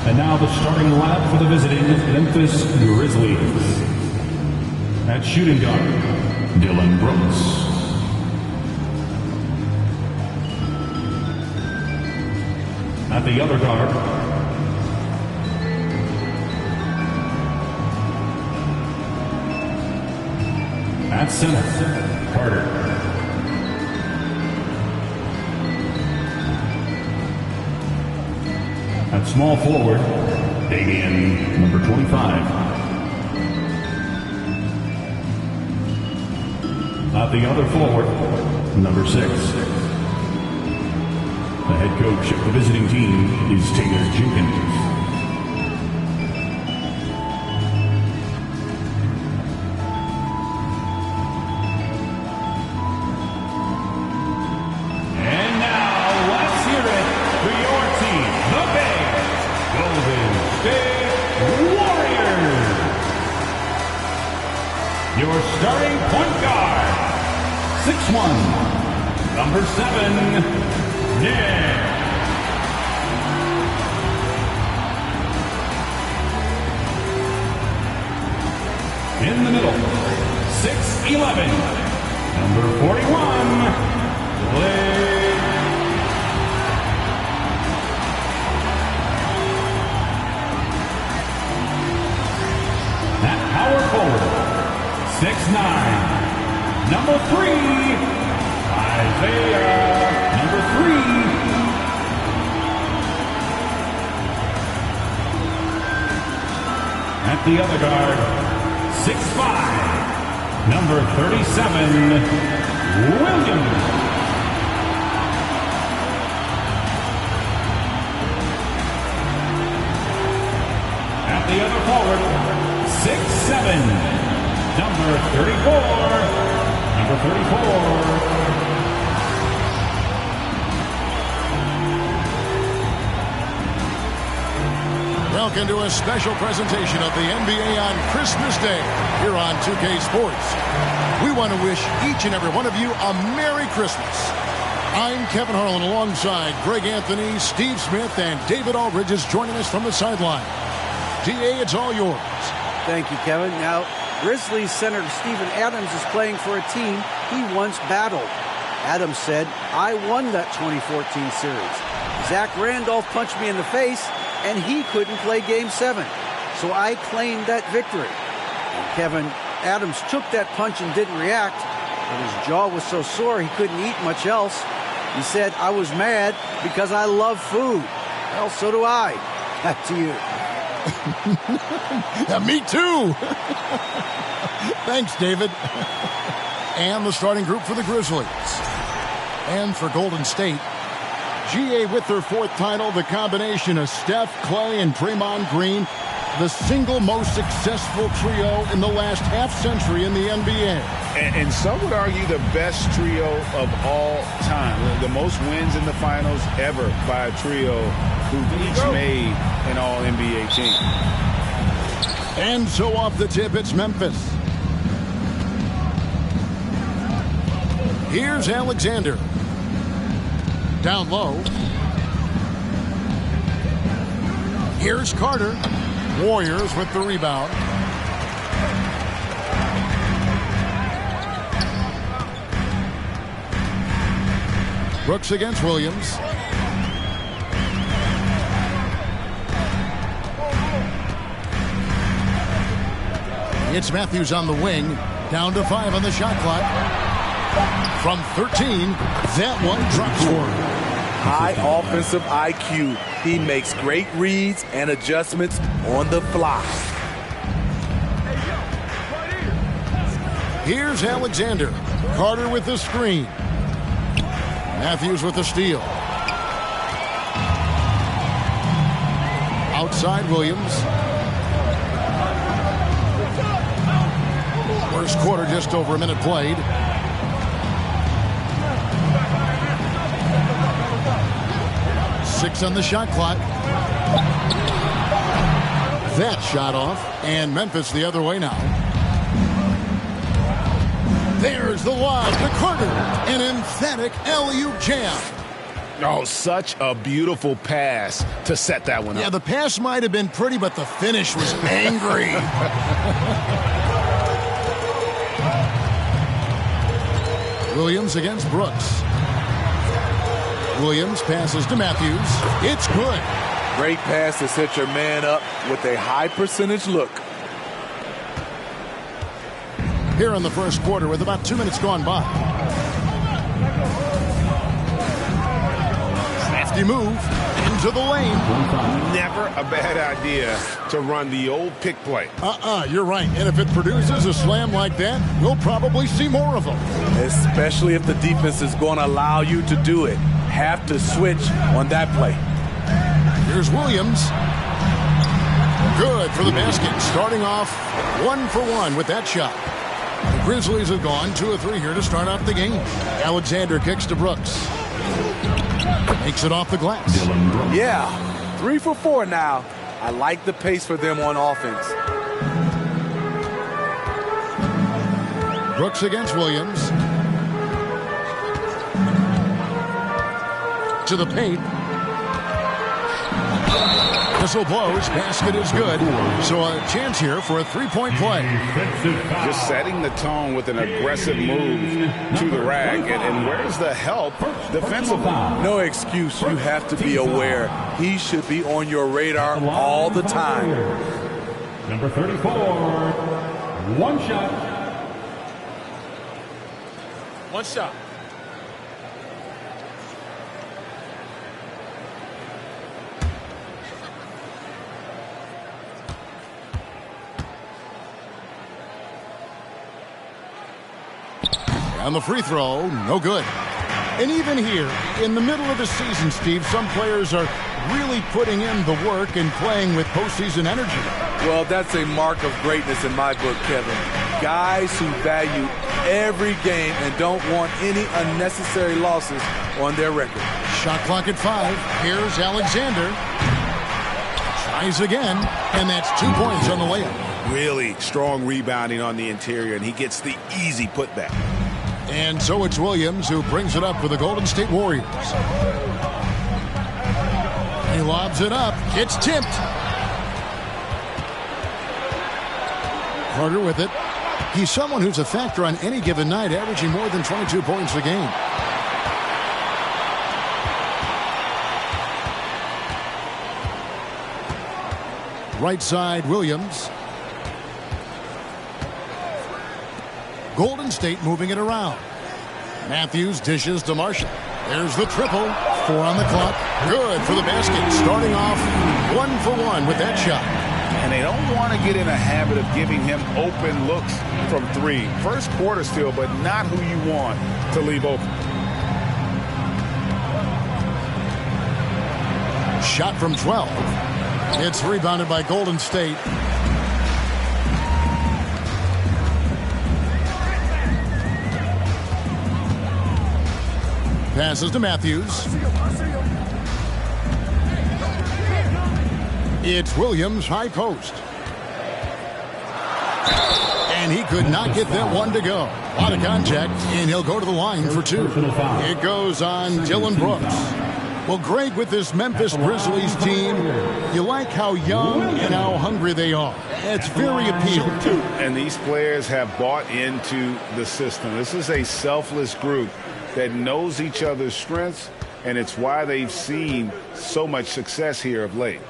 And now the starting lineup for the visiting Memphis Grizzlies. At shooting guard, Dylan Brooks. At the other guard, at center, Carter. At small forward, Damian, number 25. At the other forward, number 6. The head coach of the visiting team is Taylor Jenkins. And now, let's hear it for your team, the Bears, Golden State Warriors. Your starting point guard, 6'1", number 7, Nick. In the middle, 6'11", number 41, Blake. At power forward, 6'9", number 3, Isaiah, number 3. At the other guard, 6'5", number 37, Williams. At the other forward, 6'7", number 34, number 34. Welcome to a special presentation of the NBA on Christmas Day here on 2K Sports. We want to wish each and every one of you a Merry Christmas. I'm Kevin Harlan alongside Greg Anthony, Steve Smith, and David Aldridge is joining us from the sideline. DA, it's all yours. Thank you, Kevin. Now, Grizzlies Senator Steven Adams is playing for a team he once battled. Adams said, "I won that 2014 series. Zach Randolph punched me in the face, and he couldn't play Game 7. So I claimed that victory." And Kevin, Adams took that punch and didn't react, but his jaw was so sore he couldn't eat much else. He said, "I was mad because I love food." Well, so do I. Back to you. Yeah, me too. Thanks, David. And the starting group for the Grizzlies. And for Golden State, GA with their 4th title, the combination of Steph, Clay, and Draymond Green, the single most successful trio in the last half-century in the NBA. And some would argue the best trio of all time. The most wins in the finals ever by a trio who've each made an all-NBA team. And so off the tip, it's Memphis. Here's Alexander. Down low. Here's Carter. Warriors with the rebound. Brooks against Williams. It's Matthews on the wing. Down to 5 on the shot clock. From 13, that one drops for him. High offensive IQ. He makes great reads and adjustments on the fly. Here's Alexander. Carter with the screen. Matthews with the steal. Outside Williams. First quarter, just over a minute played. Six on the shot clock. That shot off, and Memphis the other way now. There's the lob to Carter. An emphatic alley-oop jam. Oh, such a beautiful pass to set that one up. Yeah, the pass might have been pretty, but the finish was angry. Williams against Brooks. Williams passes to Matthews. It's good. Great pass to set your man up with a high percentage look. Here in the first quarter with about 2 minutes gone by. Crafty move into the lane. Never a bad idea to run the old pick play. You're right. And if it produces a slam like that, we'll probably see more of them. Especially if the defense is going to allow you to do it. Have to switch on that play. Here's Williams. Good for the basket. Starting off 1 for 1 with that shot. The Grizzlies have gone 2 of 3 here to start off the game. Alexander kicks to Brooks. Makes it off the glass. Yeah, 3 for 4 now. I like the pace for them on offense. Brooks against Williams. To the paint. Whistle blows. Basket is good. So a chance here for a 3-point play. Just setting the tone with an aggressive move to the rack. And where's the help defensively? No excuse. You have to be aware. He should be on your radar all the time. Number 34, one shot. One shot. On the free throw, no good. And even here, in the middle of the season, Steve, some players are really putting in the work and playing with postseason energy. Well, that's a mark of greatness in my book, Kevin. Guys who value every game and don't want any unnecessary losses on their record. Shot clock at 5. Here's Alexander. Tries again, and that's 2 points on the layup. Really strong rebounding on the interior, and he gets the easy putback. And so it's Williams who brings it up for the Golden State Warriors. He lobs it up. It's tipped. Carter with it. He's someone who's a factor on any given night, averaging more than 22 points a game. Right side, Williams. Golden State moving it around. Matthews dishes to Marshall. There's the triple. 4 on the clock. Good for the basket. Starting off 1 for 1 with that shot. And they don't want to get in a habit of giving him open looks from 3. First quarter still, but not who you want to leave open. Shot from 12. It's rebounded by Golden State. Passes to Matthews. It's Williams, high post. And he could not get that one to go. A lot of contact, and he'll go to the line for 2. It goes on Dillon Brooks. Well, Greg, with this Memphis Grizzlies team, you like how young and how hungry they are. It's very appealing. And these players have bought into the system. This is a selfless group that knows each other's strengths, and it's why they've seen so much success here of late.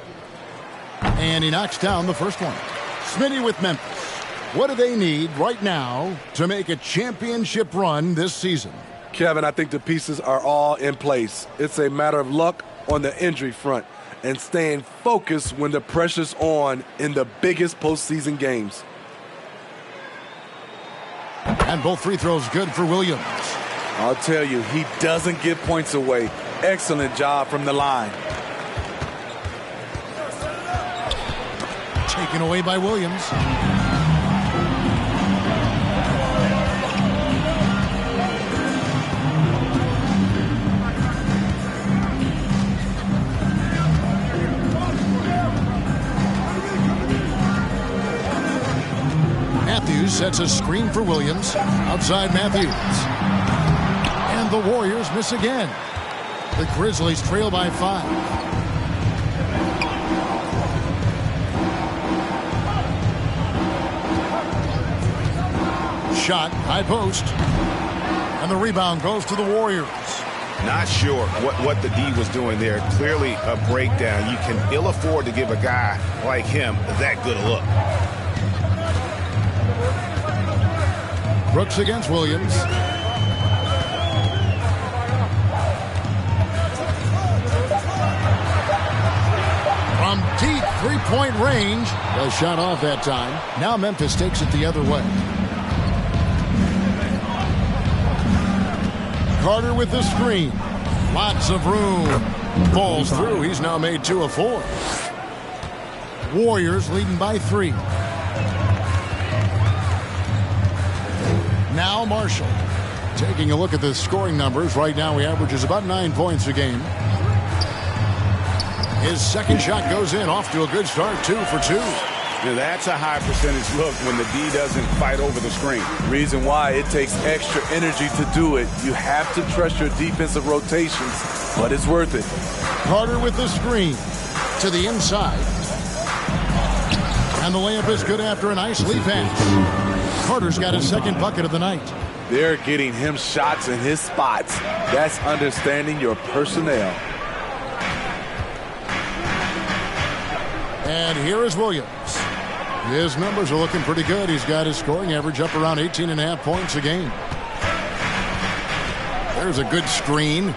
And he knocks down the first one. Smitty with Memphis. What do they need right now to make a championship run this season? Kevin, I think the pieces are all in place. It's a matter of luck on the injury front and staying focused when the pressure's on in the biggest postseason games. And both free throws good for Williams. I'll tell you, he doesn't give points away. Excellent job from the line. Taken away by Williams. Matthews sets a screen for Williams. Outside Matthews. And the Warriors miss again. The Grizzlies trail by 5. Shot, high post. And the rebound goes to the Warriors. Not sure what the D was doing there. Clearly a breakdown. You can ill afford to give a guy like him that good a look. Brooks against Williams. From deep three-point range. A shot off that time. Now Memphis takes it the other way. Carter with the screen. Lots of room. Falls through. He's now made 2 of 4. Warriors leading by 3. Now Marshall. Taking a look at the scoring numbers. Right now he averages about 9 points a game. His second shot goes in. Off to a good start. 2 for 2. Now that's a high percentage look when the D doesn't fight over the screen. Reason why it takes extra energy to do it. You have to trust your defensive rotations, but it's worth it. Carter with the screen to the inside. And the layup is good after a nice lead pass. Carter's got his second bucket of the night. They're getting him shots in his spots. That's understanding your personnel. And here is Williams. His numbers are looking pretty good. He's got his scoring average up around 18.5 points a game. There's a good screen.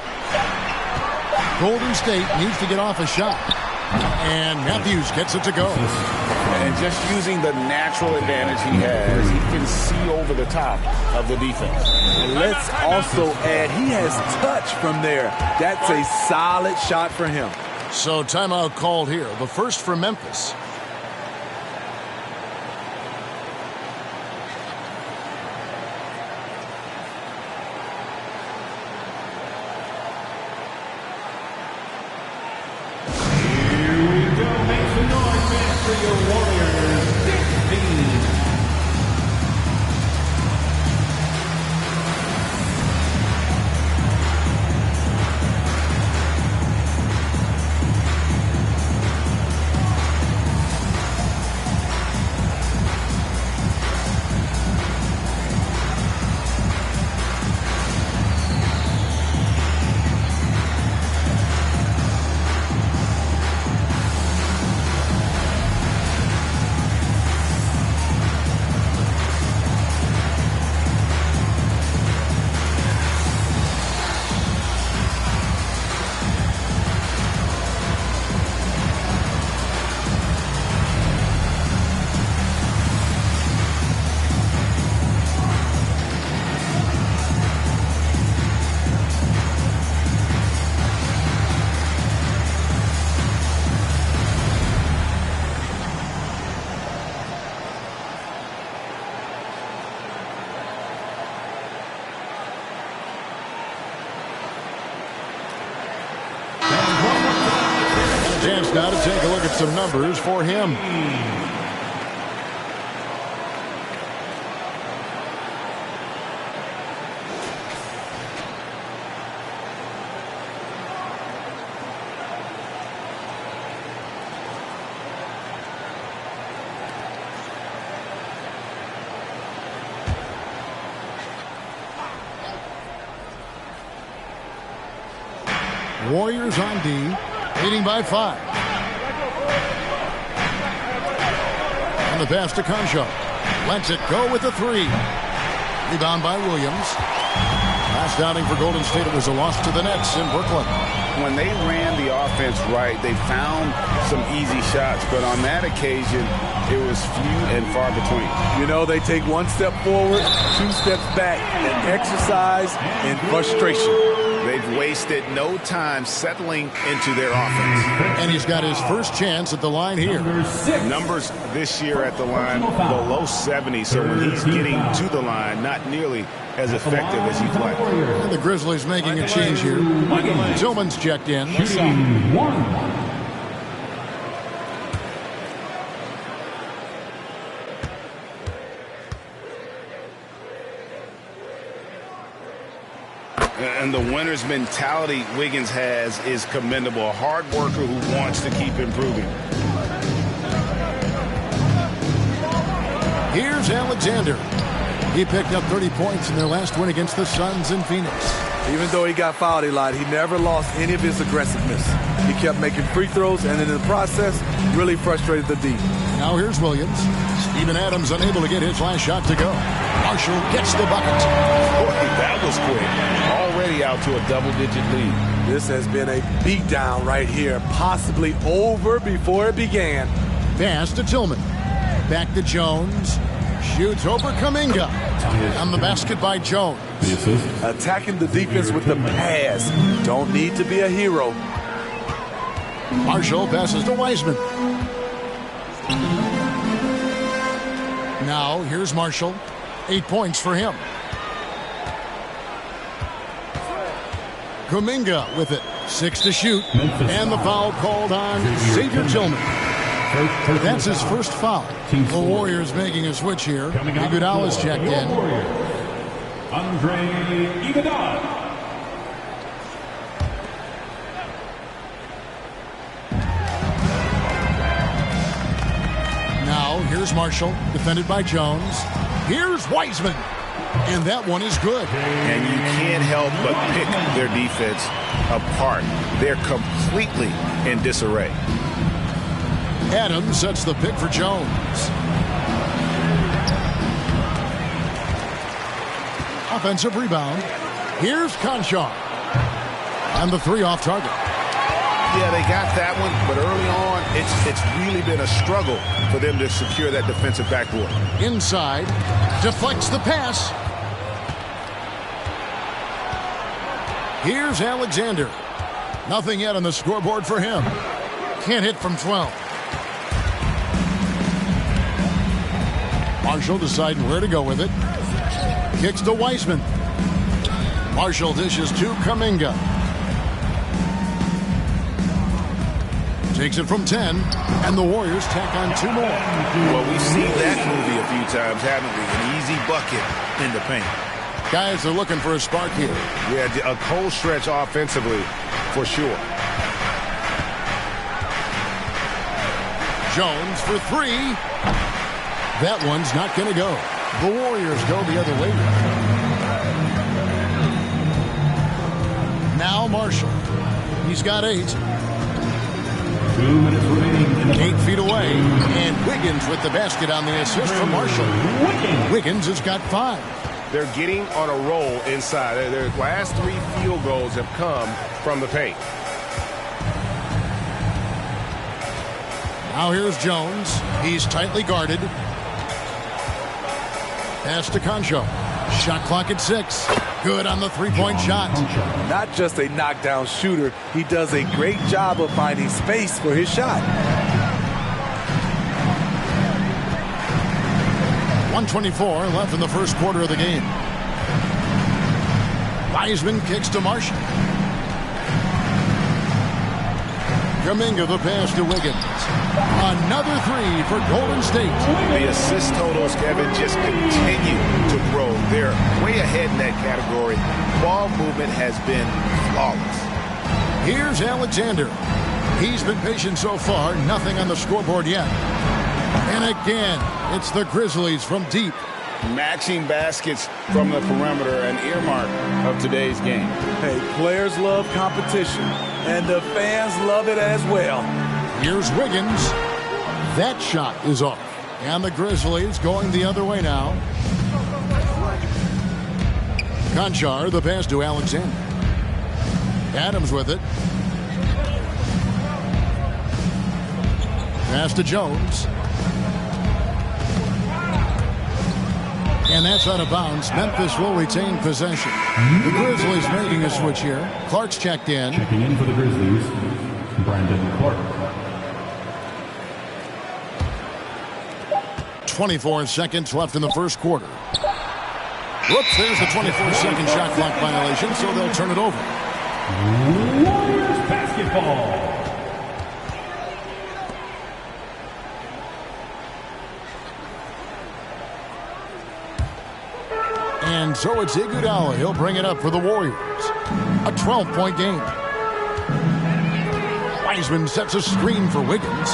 Golden State needs to get off a shot. And Matthews gets it to go. And just using the natural advantage he has, he can see over the top of the defense. Let's also add he has touch from there. That's a solid shot for him. So timeout called here. The first for Memphis. Chance now to take a look at some numbers for him. Warriors on D, leading by 5. And the pass to Concho. Lets it go with the 3. Rebound by Williams. Last outing for Golden State, it was a loss to the Nets in Brooklyn. When they ran the offense right, they found some easy shots, but on that occasion, it was few and far between. You know, they take 1 step forward, 2 steps back, and exercise in frustration. They've wasted no time settling into their offense. And he's got his first chance at the line here. Numbers this year at the line below 70, so when he's getting to the line, not nearly as effective as he'd like. And the Grizzlies making a change here. Tillman's checked in. And the winner's mentality Wiggins has is commendable. A hard worker who wants to keep improving. Here's Alexander. He picked up 30 points in their last win against the Suns in Phoenix. Even though he got fouled a lot, he never lost any of his aggressiveness. He kept making free throws, and in the process, really frustrated the D. Now here's Williams. Steven Adams unable to get his last shot to go. Marshall gets the bucket. Boy, that was quick. Already out to a double-digit lead. This has been a beatdown right here, possibly over before it began. Pass to Tillman. Back to Jones. Shoots over Kuminga. On the basket by Jones. Attacking the defense with the pass. Don't need to be a hero. Marshall passes to Wiseman. Now here's Marshall. 8 points for him. Kuminga with it. 6 to shoot. And the foul called on Xavier Tillman. That's his first foul. The Warriors making a switch here. Iguodala's checked in. Andre Iguodala. Now here's Marshall, defended by Jones. Here's Wiseman. And that one is good. And you can't help but pick their defense apart. They're completely in disarray. Adams sets the pick for Jones. Offensive rebound. Here's Conchar. And the 3 off target. Yeah, they got that one, but early on, it's really been a struggle for them to secure that defensive backboard. Inside. Deflects the pass. Here's Alexander. Nothing yet on the scoreboard for him. Can't hit from 12. Marshall deciding where to go with it. Kicks to Wiseman. Marshall dishes to Kuminga. Takes it from 10, and the Warriors tack on 2 more. Well, we've seen that movie a few times, haven't we? An easy bucket in the paint. Guys are looking for a spark here. Yeah, a cold stretch offensively, for sure. Jones for 3. That one's not going to go. The Warriors go the other way. Now Marshall. He's got 8. 2 minutes remaining. 8 feet away. And Wiggins with the basket on the assist from Marshall. Wiggins has got 5. They're getting on a roll inside. Their last 3 field goals have come from the paint. Now here's Jones. He's tightly guarded. Pass to Concho. Shot clock at 6. Good on the 3-point shot. Not just a knockdown shooter, he does a great job of finding space for his shot. 1:24 left in the first quarter of the game. Wiseman kicks to Marshall. Kuminga the pass to Wiggins. Another 3 for Golden State. The assist totals, Kevin, just continue to grow. They're way ahead in that category. Ball movement has been flawless. Here's Alexander. He's been patient so far. Nothing on the scoreboard yet. And again, it's the Grizzlies from deep. Matching baskets from the perimeter, an earmark of today's game. Hey, players love competition, and the fans love it as well. Here's Wiggins. That shot is off. And the Grizzlies going the other way now. Conchar, the pass to Alexander. Adams with it. Pass to Jones. And that's out of bounds. Memphis will retain possession. The Grizzlies making a switch here. Clark's checked in. Checking in for the Grizzlies, Brandon Clark. 24 seconds left in the first quarter. Whoops, there's the 24-second shot clock violation, so they'll turn it over. Warriors basketball. And And so it's Iguodala. He'll bring it up for the Warriors. A 12-point game. Wiseman sets a screen for Wiggins.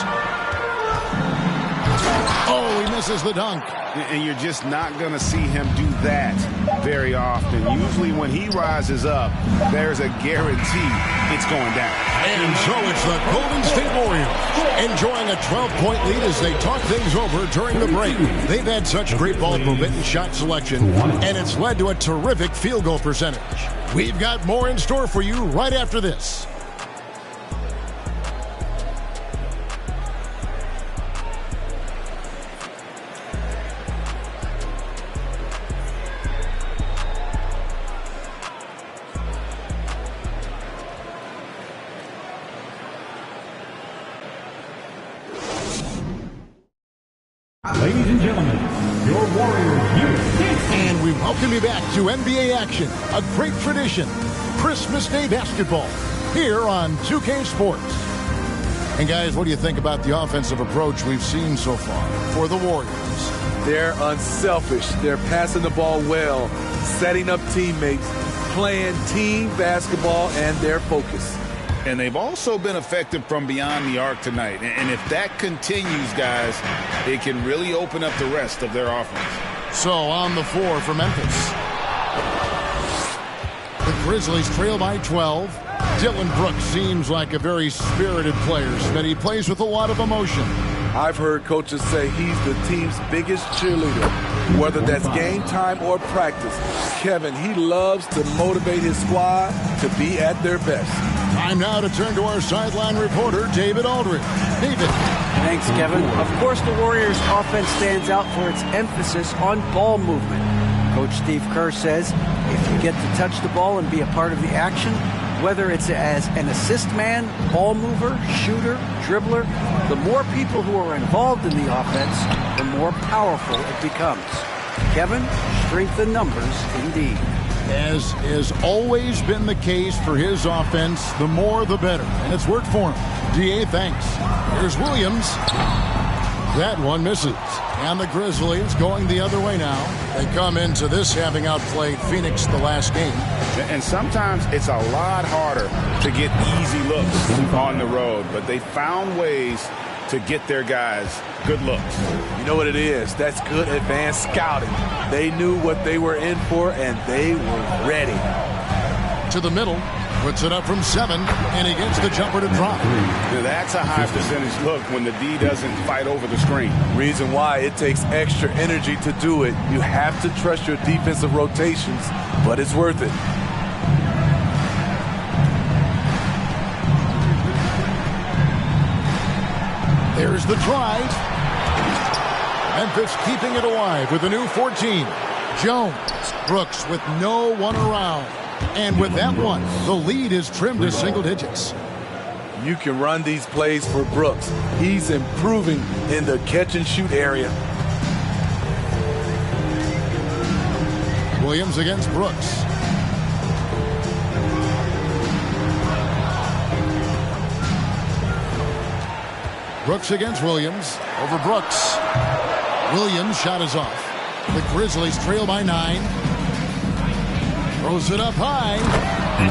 Oh, he misses the dunk. And you're just not going to see him do that very often. Usually when he rises up, there's a guarantee it's going down. And so it's the Golden State Warriors enjoying a 12-point lead as they talk things over during the break. They've had such great ball movement and shot selection, and it's led to a terrific field goal percentage. We've got more in store for you right after this. Ladies and gentlemen, your Warriors USA. And we welcome you back to NBA action, a great tradition, Christmas Day basketball, here on 2K Sports. And guys, what do you think about the offensive approach we've seen so far for the Warriors? They're unselfish. They're passing the ball well, setting up teammates, playing team basketball, and they're focused. And they've also been effective from beyond the arc tonight. And if that continues, guys, it can really open up the rest of their offense. So on the floor for Memphis. The Grizzlies trail by 12. Dylan Brooks seems like a very spirited player, but he plays with a lot of emotion. I've heard coaches say he's the team's biggest cheerleader, whether that's game time or practice. Kevin, he loves to motivate his squad to be at their best. Time now to turn to our sideline reporter, David Aldridge. David. Thanks, Kevin. Of course, the Warriors' offense stands out for its emphasis on ball movement. Coach Steve Kerr says if you get to touch the ball and be a part of the action, whether it's as an assist man, ball mover, shooter, dribbler, the more people who are involved in the offense, the more powerful it becomes. Kevin, strength in numbers indeed. As has always been the case for his offense, the more the better. And it's worked for him. D.A., thanks. Here's Williams. That one misses. And the Grizzlies going the other way now. They come into this having outplayed Phoenix the last game. And sometimes it's a lot harder to get easy looks on the road. But they found ways to get their guys good looks. You know what it is? That's good advanced scouting. They knew what they were in for, and they were ready. To the middle. Puts it up from 7, and he gets the jumper to drop. Now that's a high percentage look when the D doesn't fight over the screen. Reason why it takes extra energy to do it. You have to trust your defensive rotations, but it's worth it. There's the drive. Memphis keeping it alive with a new 14. Jones. Brooks with no one around. And with that one, the lead is trimmed to single digits. You can run these plays for Brooks. He's improving in the catch-and-shoot area. Williams against Brooks. Brooks against Williams. Over Brooks. Williams' shot is off. The Grizzlies trail by 9. Throws it up high.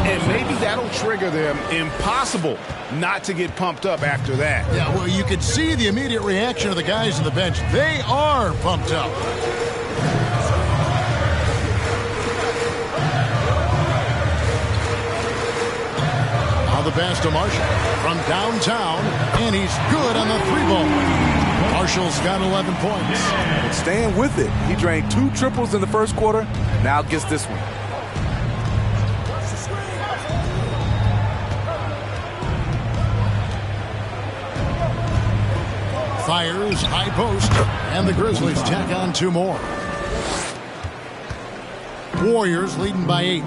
And maybe that'll trigger them. Impossible not to get pumped up after that. Yeah, well, you could see the immediate reaction of the guys on the bench. They are pumped up. Now the pass to Marshall from downtown, and he's good on the 3-ball. Marshall's got 11 points. But staying with it. He drained 2 triples in the first quarter. Now gets this one. Fires, high post, and the Grizzlies tack on 2 more. Warriors leading by 8.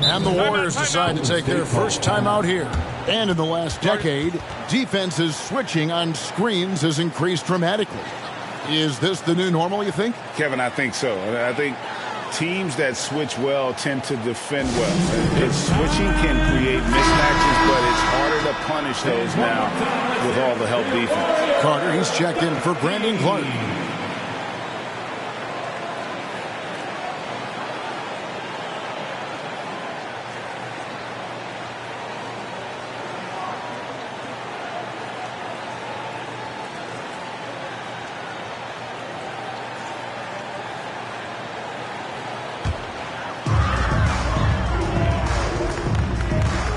And the Warriors decide to take their first time out here. And in the last decade, defenses switching on screens has increased dramatically. Is this the new normal, you think? Kevin, I think so. I think teams that switch well tend to defend well. Switching can create mismatches, but it's harder to punish those now with all the help defense. Carter, he's checked in for Brandon Clark.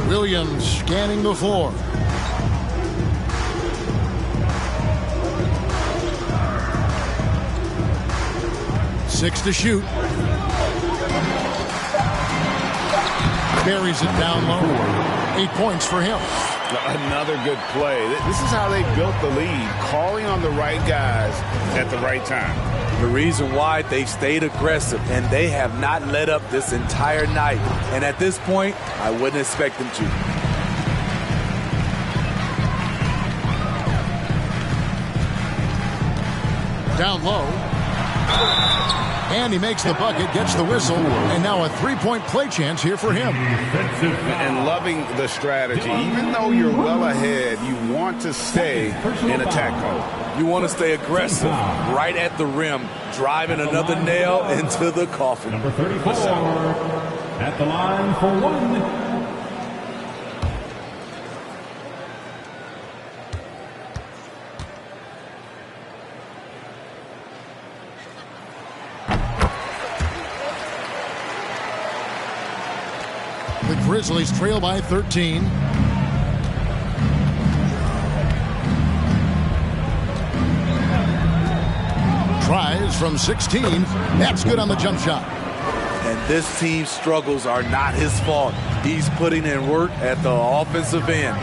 Williams scanning the floor. Six to shoot. Buries it down low. 8 points for him. Another good play. This is how they built the lead, calling on the right guys at the right time. The reason why they've stayed aggressive and they have not let up this entire night. And at this point, I wouldn't expect them to. Down low. And he makes the bucket, gets the whistle, and now a three-point play chance here for him. And loving the strategy. Even though you're well ahead, you want to stay in attack mode. You want to stay aggressive right at the rim, driving another nail into the coffin. Number 34 at the line for one. The Grizzlies trail by 13. Tries from 16. That's good on the jump shot. And this team's struggles are not his fault. He's putting in work at the offensive end.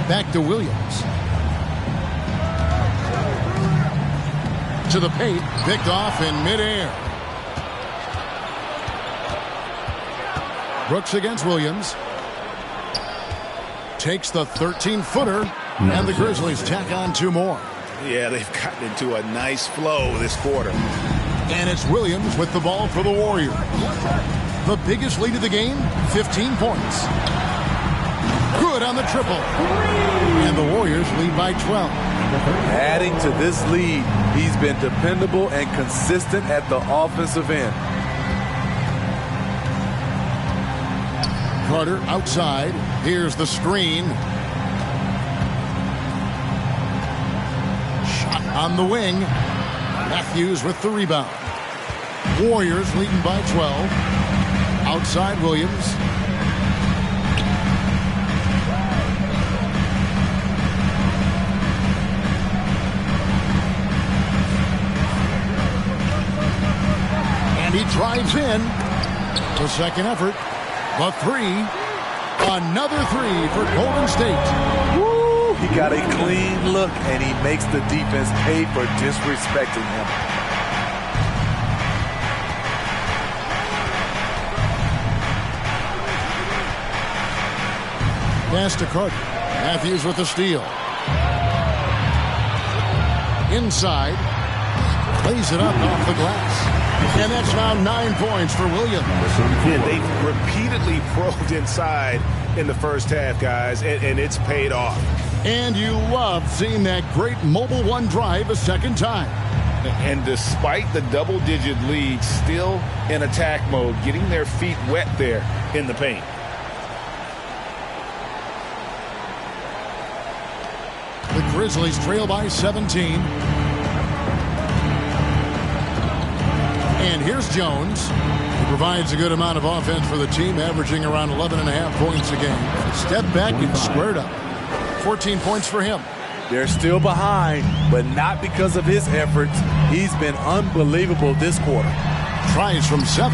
Back to Williams. To the paint. Picked off in midair. Brooks against Williams. Takes the 13-footer. And the Grizzlies tack on two more. Yeah, they've gotten into a nice flow this quarter. And it's Williams with the ball for the Warriors. The biggest lead of the game, 15 points. Good on the triple. And the Warriors lead by 12. Adding to this lead, he's been dependable and consistent at the offensive end. Carter outside. Here's the screen. Shot on the wing. Matthews with the rebound. Warriors leading by 12. Outside Williams. And he drives in. The second effort. The three. Another three for Golden State. Woo! He got a clean look, and he makes the defense pay for disrespecting him. Pass to Carter. Matthews with the steal. Inside. Lays it up off the glass. And that's now 9 points for Williams. And they've repeatedly probed inside in the first half, guys, and it's paid off. And you love seeing that great mobile one drive a second time. And despite the double-digit lead, still in attack mode, getting their feet wet there in the paint. The Grizzlies trail by 17. And here's Jones. He provides a good amount of offense for the team, averaging around 11.5 points a game. Step back and squared up. 14 points for him. They're still behind, but not because of his efforts. He's been unbelievable this quarter. Tries from 7.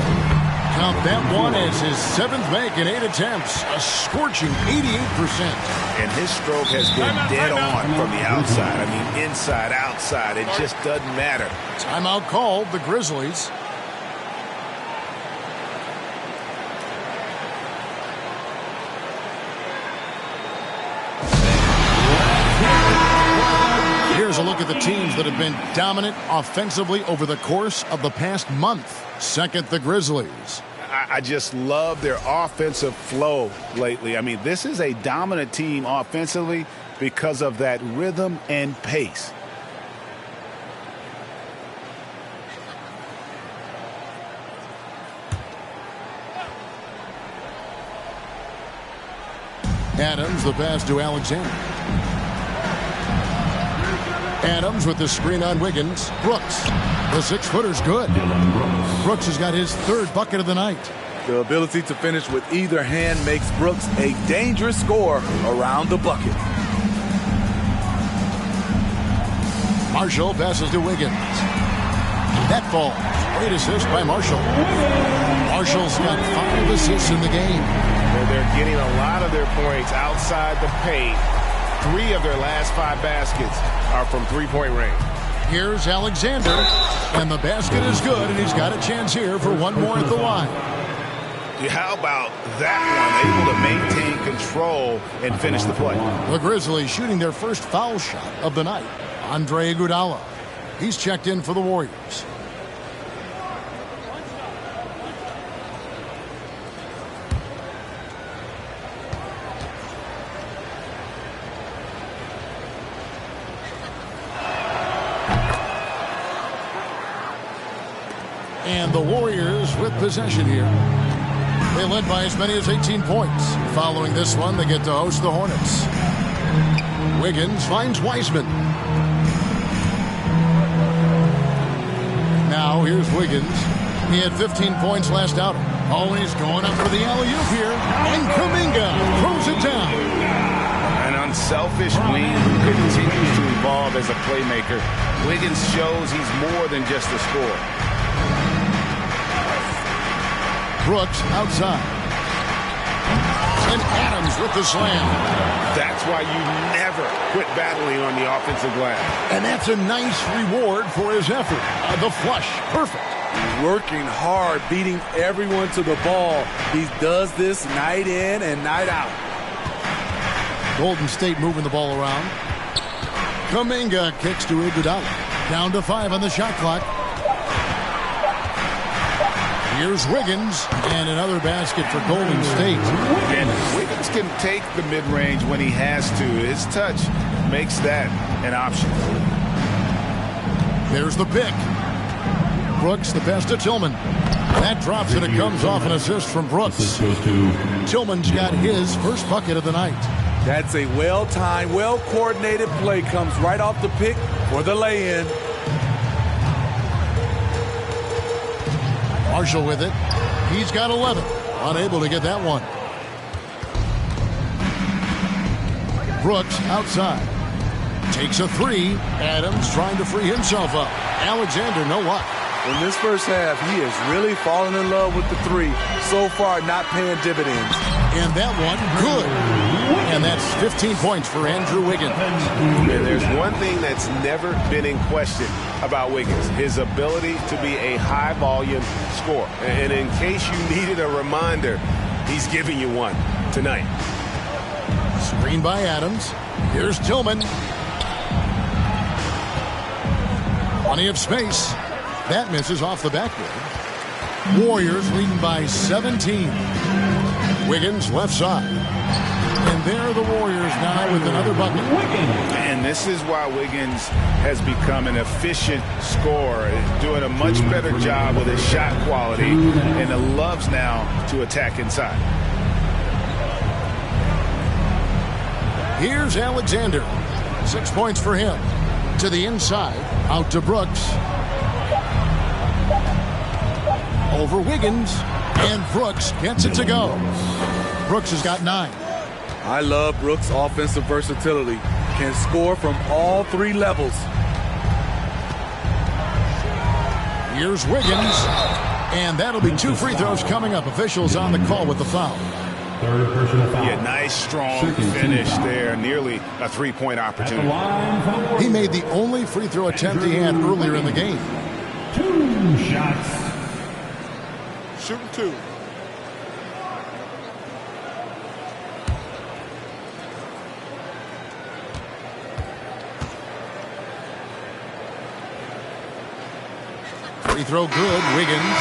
Count that one as his 7th make in 8 attempts. A scorching 88%. And his stroke has been dead on from the outside. I mean, inside, outside. It just doesn't matter. Timeout called, the Grizzlies. Here's a look at the teams that have been dominant offensively over the course of the past month. Second, the Grizzlies. I just love their offensive flow lately. I mean, this is a dominant team offensively because of that rhythm and pace. Adams, the pass to Alexander. Adams with the screen on Wiggins. Brooks. The 6-footer's good. Brooks has got his 3rd bucket of the night. The ability to finish with either hand makes Brooks a dangerous scorer around the bucket. Marshall passes to Wiggins. That ball. Great assist by Marshall. Marshall's got 5 assists in the game. They're getting a lot of their points outside the paint. 3 of their last 5 baskets are from three-point range. Here's Alexander, and the basket is good, and he's got a chance here for one more at the line. How about that one? Able to maintain control and finish the play. The Grizzlies shooting their first foul shot of the night. Andre Iguodala. He's checked in for the Warriors. And the Warriors with possession here. They led by as many as 18 points. Following this one, they get to host the Hornets. Wiggins finds Wiseman. Now here's Wiggins. He had 15 points last outing. Always going up for the alley-oop here. And Kuminga throws it down. An unselfish wing who continues to evolve as a playmaker. Wiggins shows he's more than just a scorer. Brooks outside. And Adams with the slam. That's why you never quit battling on the offensive glass. And that's a nice reward for his effort. The flush. Perfect. Working hard, beating everyone to the ball. He does this night in and night out. Golden State moving the ball around. Kuminga kicks to Iguodala. Down to 5 on the shot clock. Here's Wiggins, and another basket for Golden State. And Wiggins can take the mid-range when he has to. His touch makes that an option. There's the pick. Brooks, the pass to Tillman. That drops, and it comes off an assist from Brooks. Tillman's got his first bucket of the night. That's a well-timed, well-coordinated play. Comes right off the pick for the lay-in. Marshall with it. He's got 11. Unable to get that one. Brooks outside. Takes a 3. Adams trying to free himself up. Alexander, no luck. In this first half, he is really falling in love with the 3. So far, not paying dividends. And that one, good. And that's 15 points for Andrew Wiggins. And there's one thing that's never been in question about Wiggins, his ability to be a high-volume scorer. And in case you needed a reminder, he's giving you one tonight. Screen by Adams. Here's Tillman. Plenty of space. That misses off the backboard. Warriors leading by 17. Wiggins left side. And there are the Warriors now with another bucket. And this is why Wiggins has become an efficient scorer, doing a much better job with his shot quality, and loves now to attack inside. Here's Alexander. 6 points for him. To the inside. Out to Brooks. Over Wiggins. And Brooks gets it to go. Brooks has got 9. I love Brooks' offensive versatility. Can score from all 3 levels. Here's Wiggins. And that'll be 2 free throws coming up. Officials on the call with the foul. Third personal foul. Yeah, nice, strong finish there. Nearly a 3-point opportunity. He made the only free throw attempt he had earlier in the game. 2 shots. Shooting 2. Free throw good. Wiggins.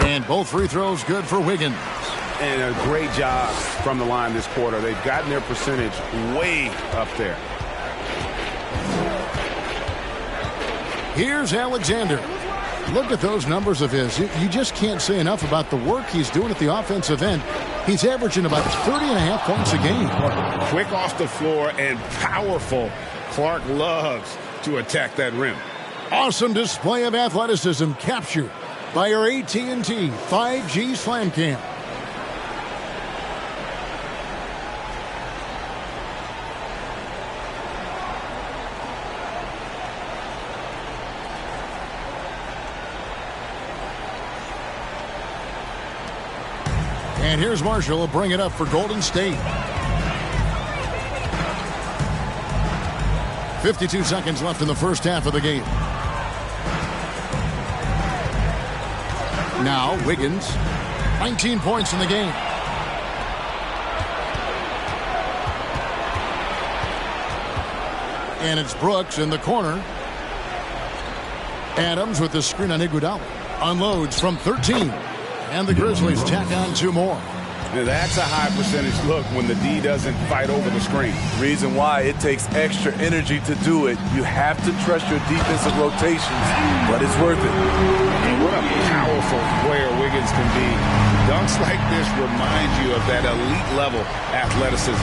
And both free throws good for Wiggins. And a great job from the line this quarter. They've gotten their percentage way up there. Here's Alexander. Look at those numbers of his. You just can't say enough about the work he's doing at the offensive end. He's averaging about 30.5 points a game. Quick off the floor and powerful. Clark loves to attack that rim. Awesome display of athleticism captured by our AT&T 5G Slam Cam. And here's Marshall will bring it up for Golden State. 52 seconds left in the first half of the game. Now Wiggins, 19 points in the game. And it's Brooks in the corner. Adams with the screen on Iguodala. Unloads from 13. And the Grizzlies tack on 2 more. Now that's a high percentage look when the D doesn't fight over the screen. Reason why it takes extra energy to do it. You have to trust your defensive rotations, but it's worth it. And what a powerful player Wiggins can be. Dunks like this remind you of that elite level athleticism.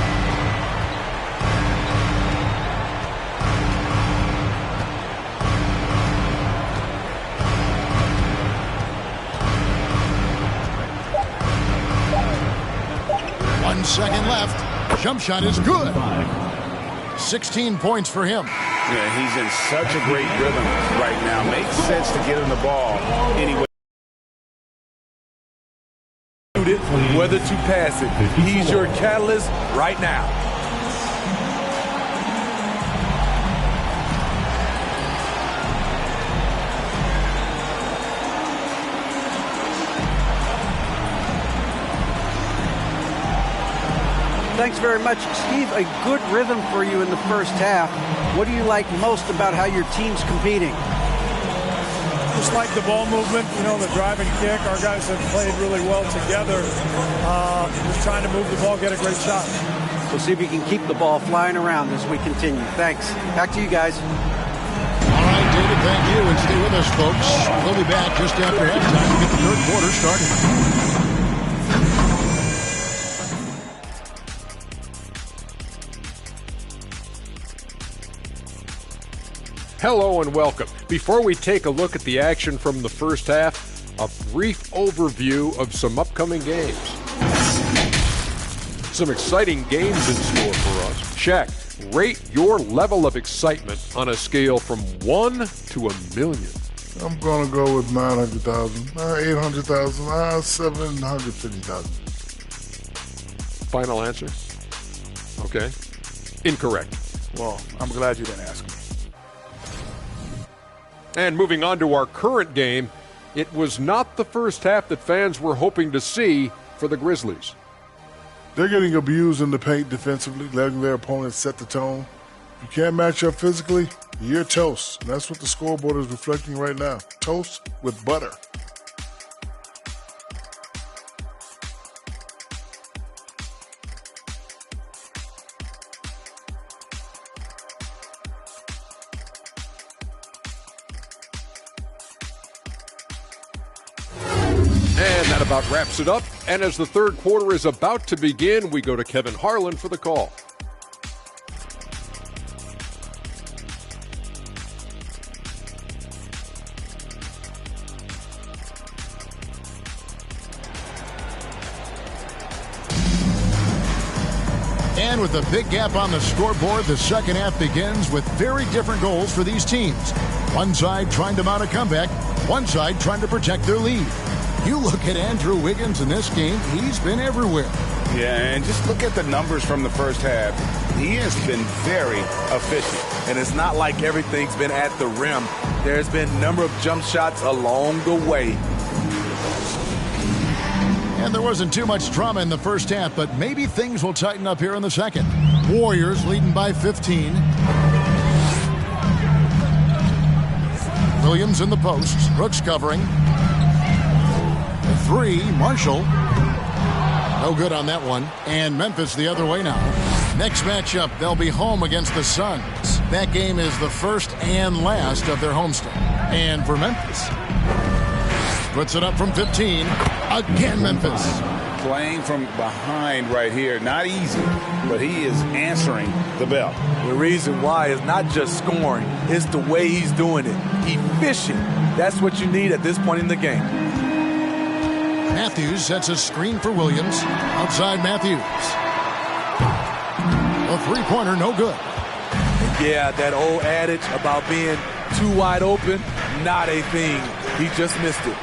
Second left. Jump shot is good. 16 points for him. Yeah, he's in such a great rhythm right now. Makes sense to get him the ball anyway. Whether to pass it. He's your catalyst right now. Thanks very much, Steve. A good rhythm for you in the first half. What do you like most about how your team's competing? Just like the ball movement, the drive and kick. Our guys have played really well together. Just trying to move the ball, get a great shot. We'll see if you can keep the ball flying around as we continue. Thanks. Back to you guys. All right, David, thank you. And stay with us, folks. We'll be back just after halftime to get the third quarter started. Hello and welcome. Before we take a look at the action from the first half, a brief overview of some upcoming games. Some exciting games in store for us. Shaq, rate your level of excitement on a scale from 1 to 1,000,000. I'm going to go with 900,000, 800,000, 750,000. Final answer? Okay. Incorrect. Well, I'm glad you didn't ask me. And moving on to our current game, it was not the first half that fans were hoping to see for the Grizzlies. They're getting abused in the paint defensively, letting their opponents set the tone. If you can't match up physically, you're toast. And that's what the scoreboard is reflecting right now. Toast with butter. And that about wraps it up. And as the third quarter is about to begin, we go to Kevin Harlan for the call. And with a big gap on the scoreboard, the second half begins with very different goals for these teams. One side trying to mount a comeback, one side trying to protect their lead. You look at Andrew Wiggins in this game, he's been everywhere. Yeah, and just look at the numbers from the first half. He has been very efficient. And it's not like everything's been at the rim. There's been a number of jump shots along the way. And there wasn't too much drama in the first half, but maybe things will tighten up here in the second. Warriors leading by 15. Williams in the post. Brooks covering. The three, Marshall. No good on that one. And Memphis the other way now. Next matchup, they'll be home against the Suns. That game is the first and last of their homestand. And for Memphis, puts it up from 15. Again, Memphis. Playing from behind right here. Not easy, but he is answering the bell. The reason why is not just scoring, it's the way he's doing it. Efficient. That's what you need at this point in the game. Matthews sets a screen for Williams. Outside Matthews. A three-pointer, no good. Yeah, that old adage about being too wide open, not a thing. He just missed it.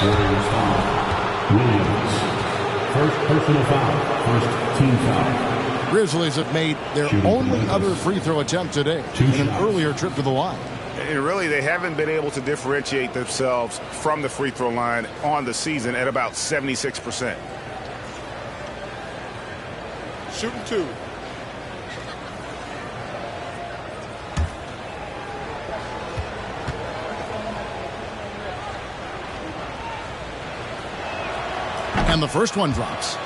Warriors foul. Williams. First personal foul. First team foul. Grizzlies have made their only other free throw attempt today in an earlier trip to the line. And really, they haven't been able to differentiate themselves from the free throw line on the season at about 76%. Shooting 2. And the first one drops.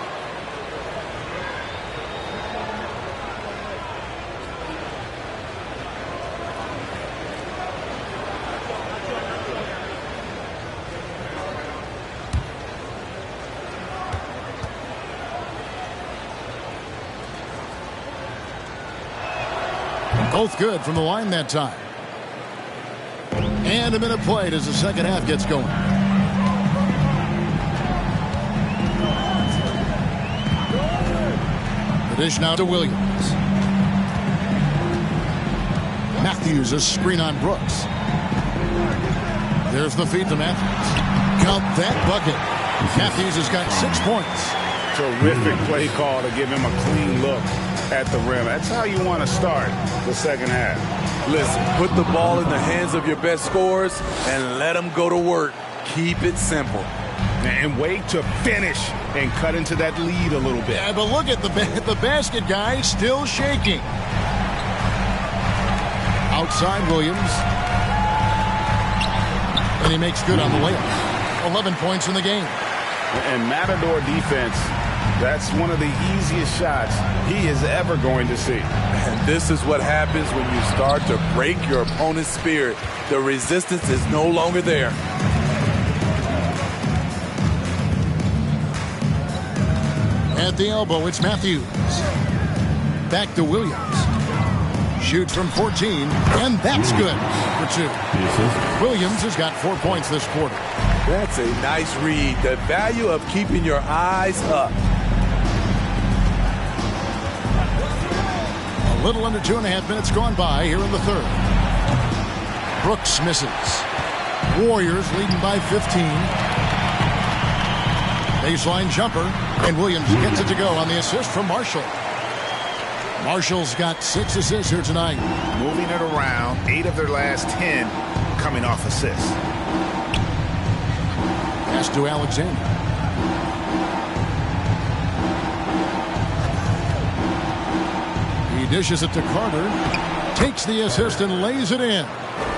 Both good from the line that time. And a minute played as the second half gets going. The dish now to Williams. Matthews, a screen on Brooks. There's the feed to Matthews. Count that bucket. Matthews has got 6 points. Terrific play call to give him a clean look at the rim. That's how you want to start the second half. Listen, put the ball in the hands of your best scorers and let them go to work. Keep it simple. And wait to finish and cut into that lead a little bit. Yeah, but look at the basket guy still shaking. Outside Williams. And he makes good on the layup. 11 points in the game. And Matador defense, that's one of the easiest shots he is ever going to see. And this is what happens when you start to break your opponent's spirit. The resistance is no longer there. At the elbow, it's Matthews. Back to Williams. Shoots from 14, and that's good for 2. Williams has got 4 points this quarter. That's a nice read. The value of keeping your eyes up. A little under 2.5 minutes gone by here in the third. Brooks misses. Warriors leading by 15. Baseline jumper, and Williams gets it to go on the assist from Marshall. Marshall's got 6 assists here tonight. Moving it around, 8 of their last 10 coming off assists. Pass to Alexander. He dishes it to Carter. Takes the assist and lays it in.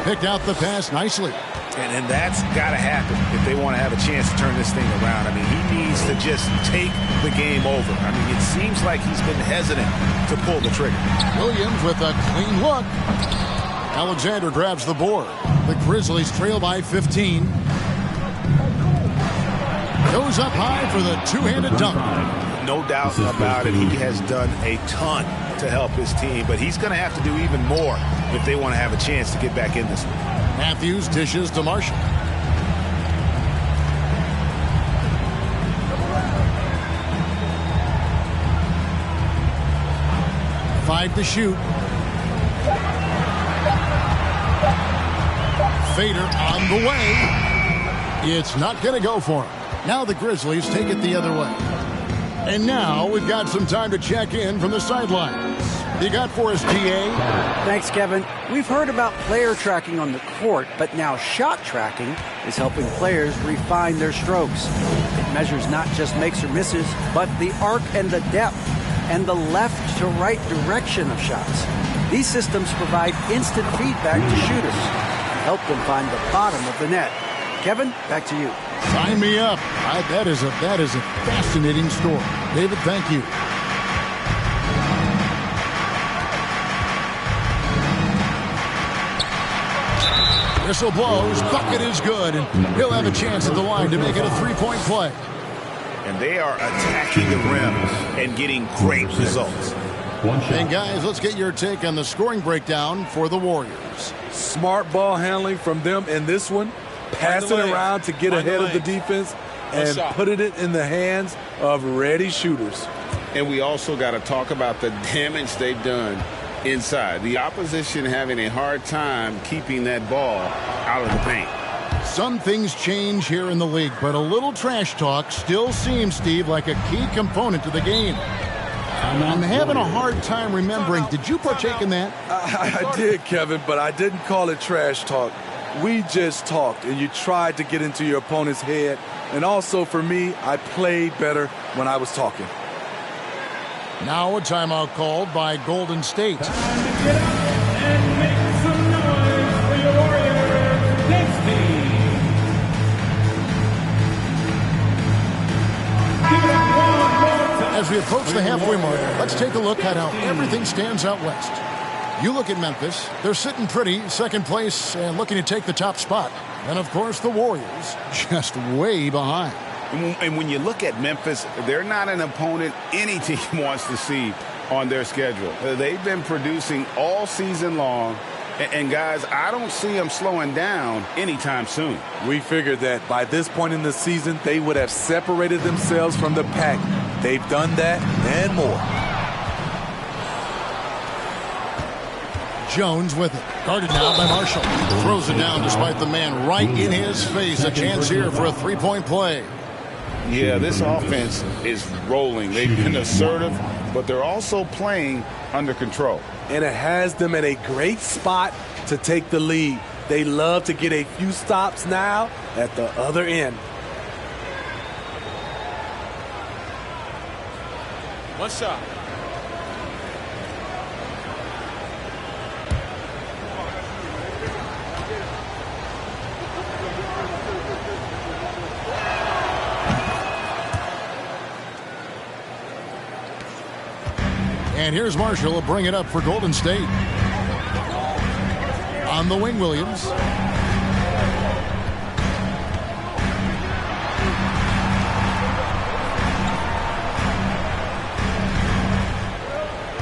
Picked out the pass nicely. And that's got to happen if they want to have a chance to turn this thing around. I mean, he needs to just take the game over. I mean, it seems like he's been hesitant to pull the trigger. Williams with a clean look. Alexander grabs the board. The Grizzlies trail by 15. Goes up high for the two-handed dunk. No doubt about it. He has done a ton to help his team, but he's going to have to do even more if they want to have a chance to get back in this one. Matthews dishes to Marshall. Five to shoot. Fader on the way. It's not going to go for him. Now the Grizzlies take it the other way. And now we've got some time to check in from the sidelines. You got for us, TA? Thanks, Kevin. We've heard about player tracking on the court, but now shot tracking is helping players refine their strokes. It measures not just makes or misses, but the arc and the depth and the left to right direction of shots. These systems provide instant feedback to shooters and help them find the bottom of the net. Kevin, back to you. Sign me up. That is a fascinating story. David, thank you. Whistle blows. Bucket is good. And he'll have a chance at the line to make it a three-point play. And they are attacking the rim and getting great results. And guys, let's get your take on the scoring breakdown for the Warriors. Smart ball handling from them in this one. Pass it around to get ahead of the defense and put it in the hands of ready shooters. And we also got to talk about the damage they've done inside. The opposition having a hard time keeping that ball out of the paint. Some things change here in the league, but a little trash talk still seems, Steve, like a key component to the game. I'm having a hard time remembering. Did you partake in that? I did, Kevin, but I didn't call it trash talk. We just talked, and you tried to get into your opponent's head. And also, for me, I played better when I was talking. Now a timeout called by Golden State. Time to get up and make some noise for your Warriors next team. Give it up one more time. As we approach the halfway mark, let's take a look at how everything stands out west. You look at Memphis. They're sitting pretty, second place, and looking to take the top spot. And, of course, the Warriors just way behind. And when you look at Memphis, they're not an opponent any team wants to see on their schedule. They've been producing all season long. And, guys, I don't see them slowing down anytime soon. We figured that by this point in the season, they would have separated themselves from the pack. They've done that and more. Jones with it. Guarded now by Marshall. Throws it down despite the man right in his face. A chance here for a three-point play. Yeah, this offense is rolling. They've been assertive, but they're also playing under control. And it has them in a great spot to take the lead. They love to get a few stops now at the other end. What's up? And here's Marshall will bring it up for Golden State. On the wing, Williams.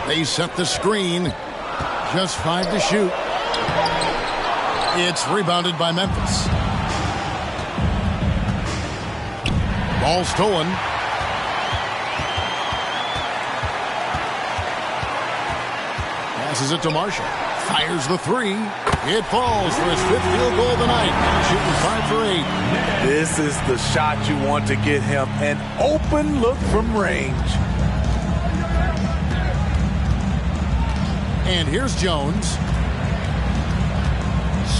They set the screen. Just 5 to shoot. It's rebounded by Memphis. Ball stolen. Passes it to Marshall. Fires the three. It falls for his 5th field goal of the night. Shooting 5 for 8. This is the shot you want to get him. An open look from range. And here's Jones.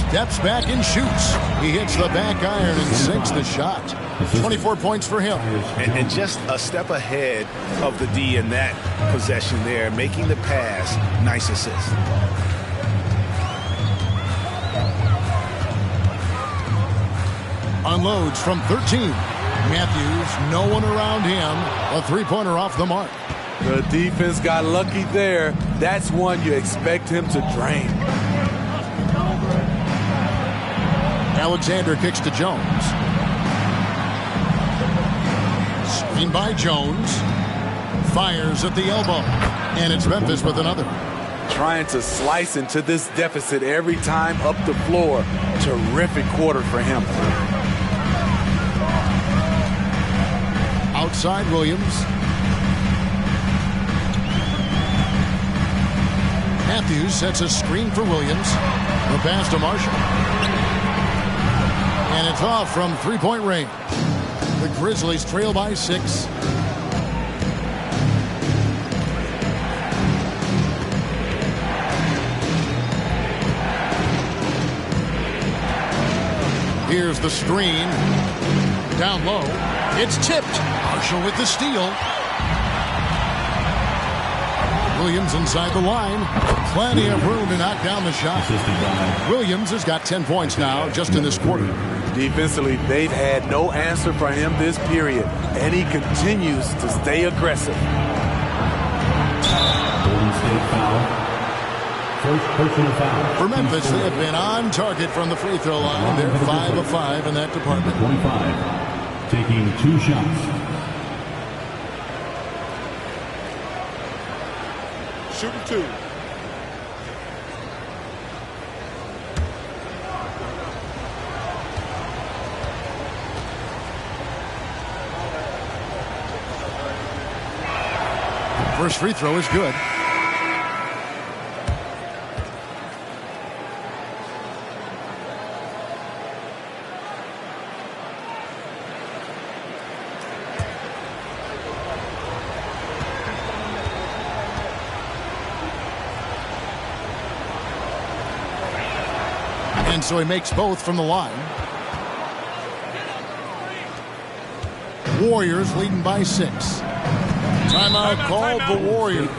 Steps back and shoots. He hits the back iron and sinks the shot. 24 points for him. And just a step ahead of the D in that possession there, making the pass. Nice assist. Unloads from 13. Matthews, no one around him. A three-pointer off the mark. The defense got lucky there. That's one you expect him to drain. Alexander kicks to Jones. Screen by Jones. Fires at the elbow. And it's Memphis with another. Trying to slice into this deficit every time up the floor. Terrific quarter for him. Outside Williams. Matthews sets a screen for Williams. The pass to Marshall. And it's off from three-point range. The Grizzlies trail by 6. Here's the screen. Down low. It's tipped. Marshall with the steal. Williams inside the line. Plenty of room to knock down the shot. Williams has got 10 points now just in this quarter. Defensively, they've had no answer for him this period, and he continues to stay aggressive. Golden State foul. First personal foul. For Memphis, they have been on target from the free throw line. They're 5 of 5 in that department. 25, taking 2 shots. Shooting 2. First free throw is good. And so he makes both from the line. Warriors leading by 6. Timeout called the Warriors.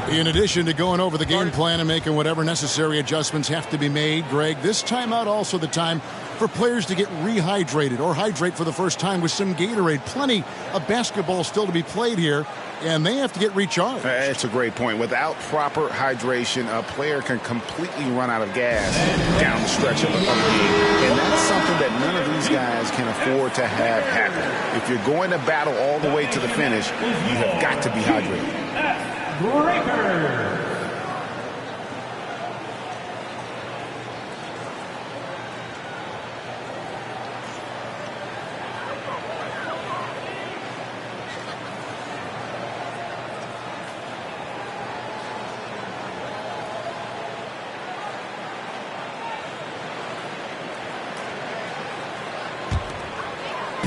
In addition to going over the game plan and making whatever necessary adjustments have to be made, Greg, this timeout also the time for players to get rehydrated or hydrate for the first time with some Gatorade. Plenty of basketball still to be played here, and they have to get recharged. That's a great point. Without proper hydration, a player can completely run out of gas down the stretch of a game. And that's something that none of these guys can afford to have happen. If you're going to battle all the way to the finish, you have got to be hydrated. Breaker.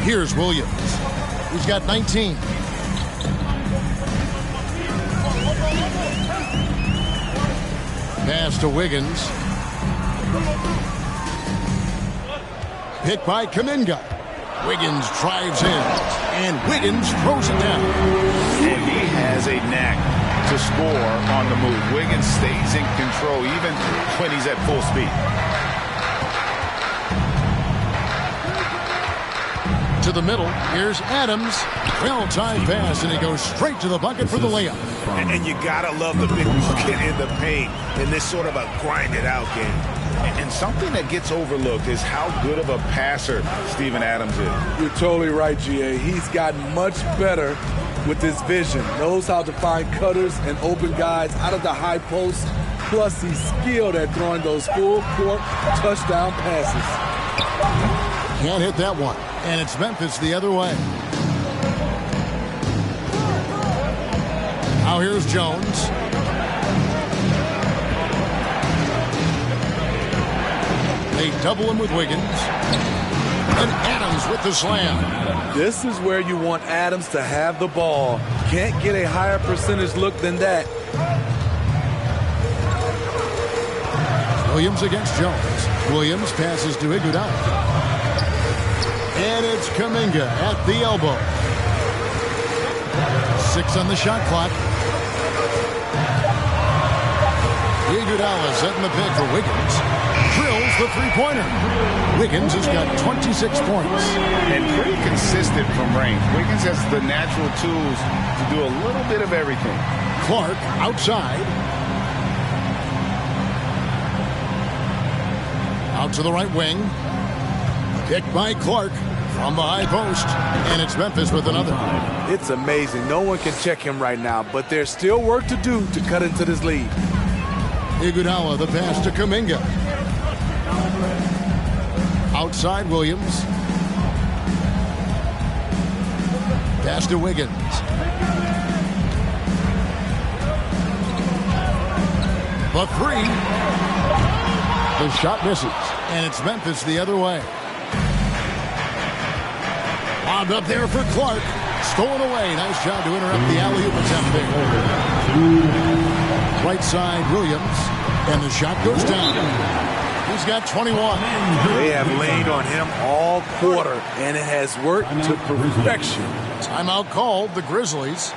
Here's Williams. He's got 19. Pass to Wiggins. Hit by Kuminga. Wiggins drives in, and Wiggins throws it down. And he has a knack to score on the move. Wiggins stays in control even when he's at full speed. To the middle, here's Adams. Well-timed pass, and he goes straight to the bucket for the layup. And you gotta love the big bucket in the paint in this sort of a grinded-out game. And something that gets overlooked is how good of a passer Steven Adams is. You're totally right, GA. He's gotten much better with his vision. Knows how to find cutters and open guys out of the high post. Plus, he's skilled at throwing those full-court touchdown passes. Can't hit that one. And it's Memphis the other way. Now here's Jones. They double him with Wiggins. And Adams with the slam. This is where you want Adams to have the ball. Can't get a higher percentage look than that. Williams against Jones. Williams passes to Iguodala. And it's Kuminga at the elbow. 6 on the shot clock. Iguodala setting the pick for Wiggins. Drills the three-pointer. Wiggins has got 26 points. And pretty consistent from range. Wiggins has the natural tools to do a little bit of everything. Clark outside. Out to the right wing. Picked by Clark from the high post. And it's Memphis with another. It's amazing. No one can check him right now, but there's still work to do to cut into this lead. Iguodala, the pass to Kuminga. Outside Williams. Pass to Wiggins. The three. The shot misses. And it's Memphis the other way. Wound up there for Clark. Stolen away. Nice job to interrupt the alley-oop attempt there. Right side, Williams. And the shot goes down. He's got 21. They have leaned on him all quarter, and it has worked to perfection. Timeout called, the Grizzlies.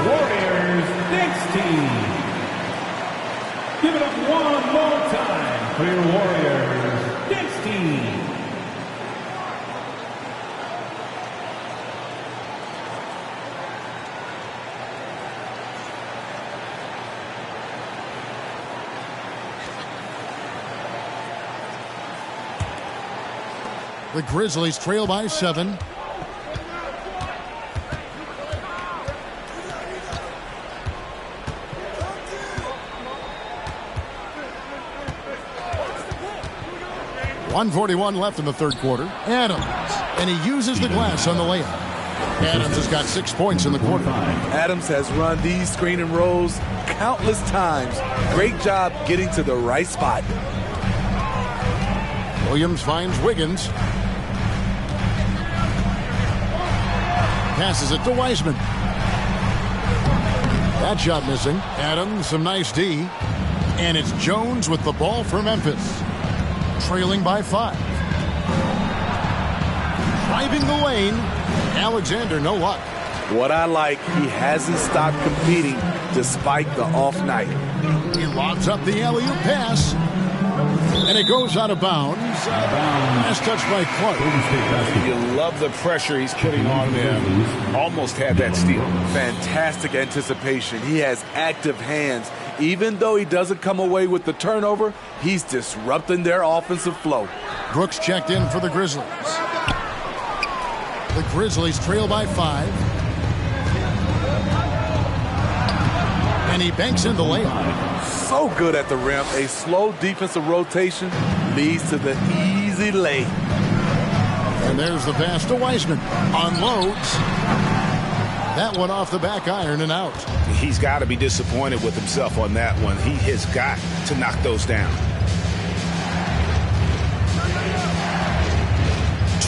Warriors next team. Give it up one more time for your Warriors. The Grizzlies trail by 7. .141 left in the third quarter. Adams, and he uses the glass on the layup. Adams has got 6 points in the quarter. Adams has run these screen and rolls countless times. Great job getting to the right spot. Williams finds Wiggins. Passes it to Wiseman. That shot missing. Adams, some nice D. And it's Jones with the ball for Memphis. Trailing by 5. Driving the lane. Alexander, no luck. What I like, he hasn't stopped competing despite the off night. He lobs up the alley-oop pass. And it goes out of bounds. Last touch by Clark. You love the pressure he's putting on them. Almost had that steal. Fantastic anticipation. He has active hands. Even though he doesn't come away with the turnover, he's disrupting their offensive flow. Brooks checked in for the Grizzlies. The Grizzlies trail by 5. And he banks in the layup. So good at the rim. A slow defensive rotation leads to the easy lay. And there's the pass to Wiseman. Unloads. That one off the back iron and out. He's got to be disappointed with himself on that one. He has got to knock those down.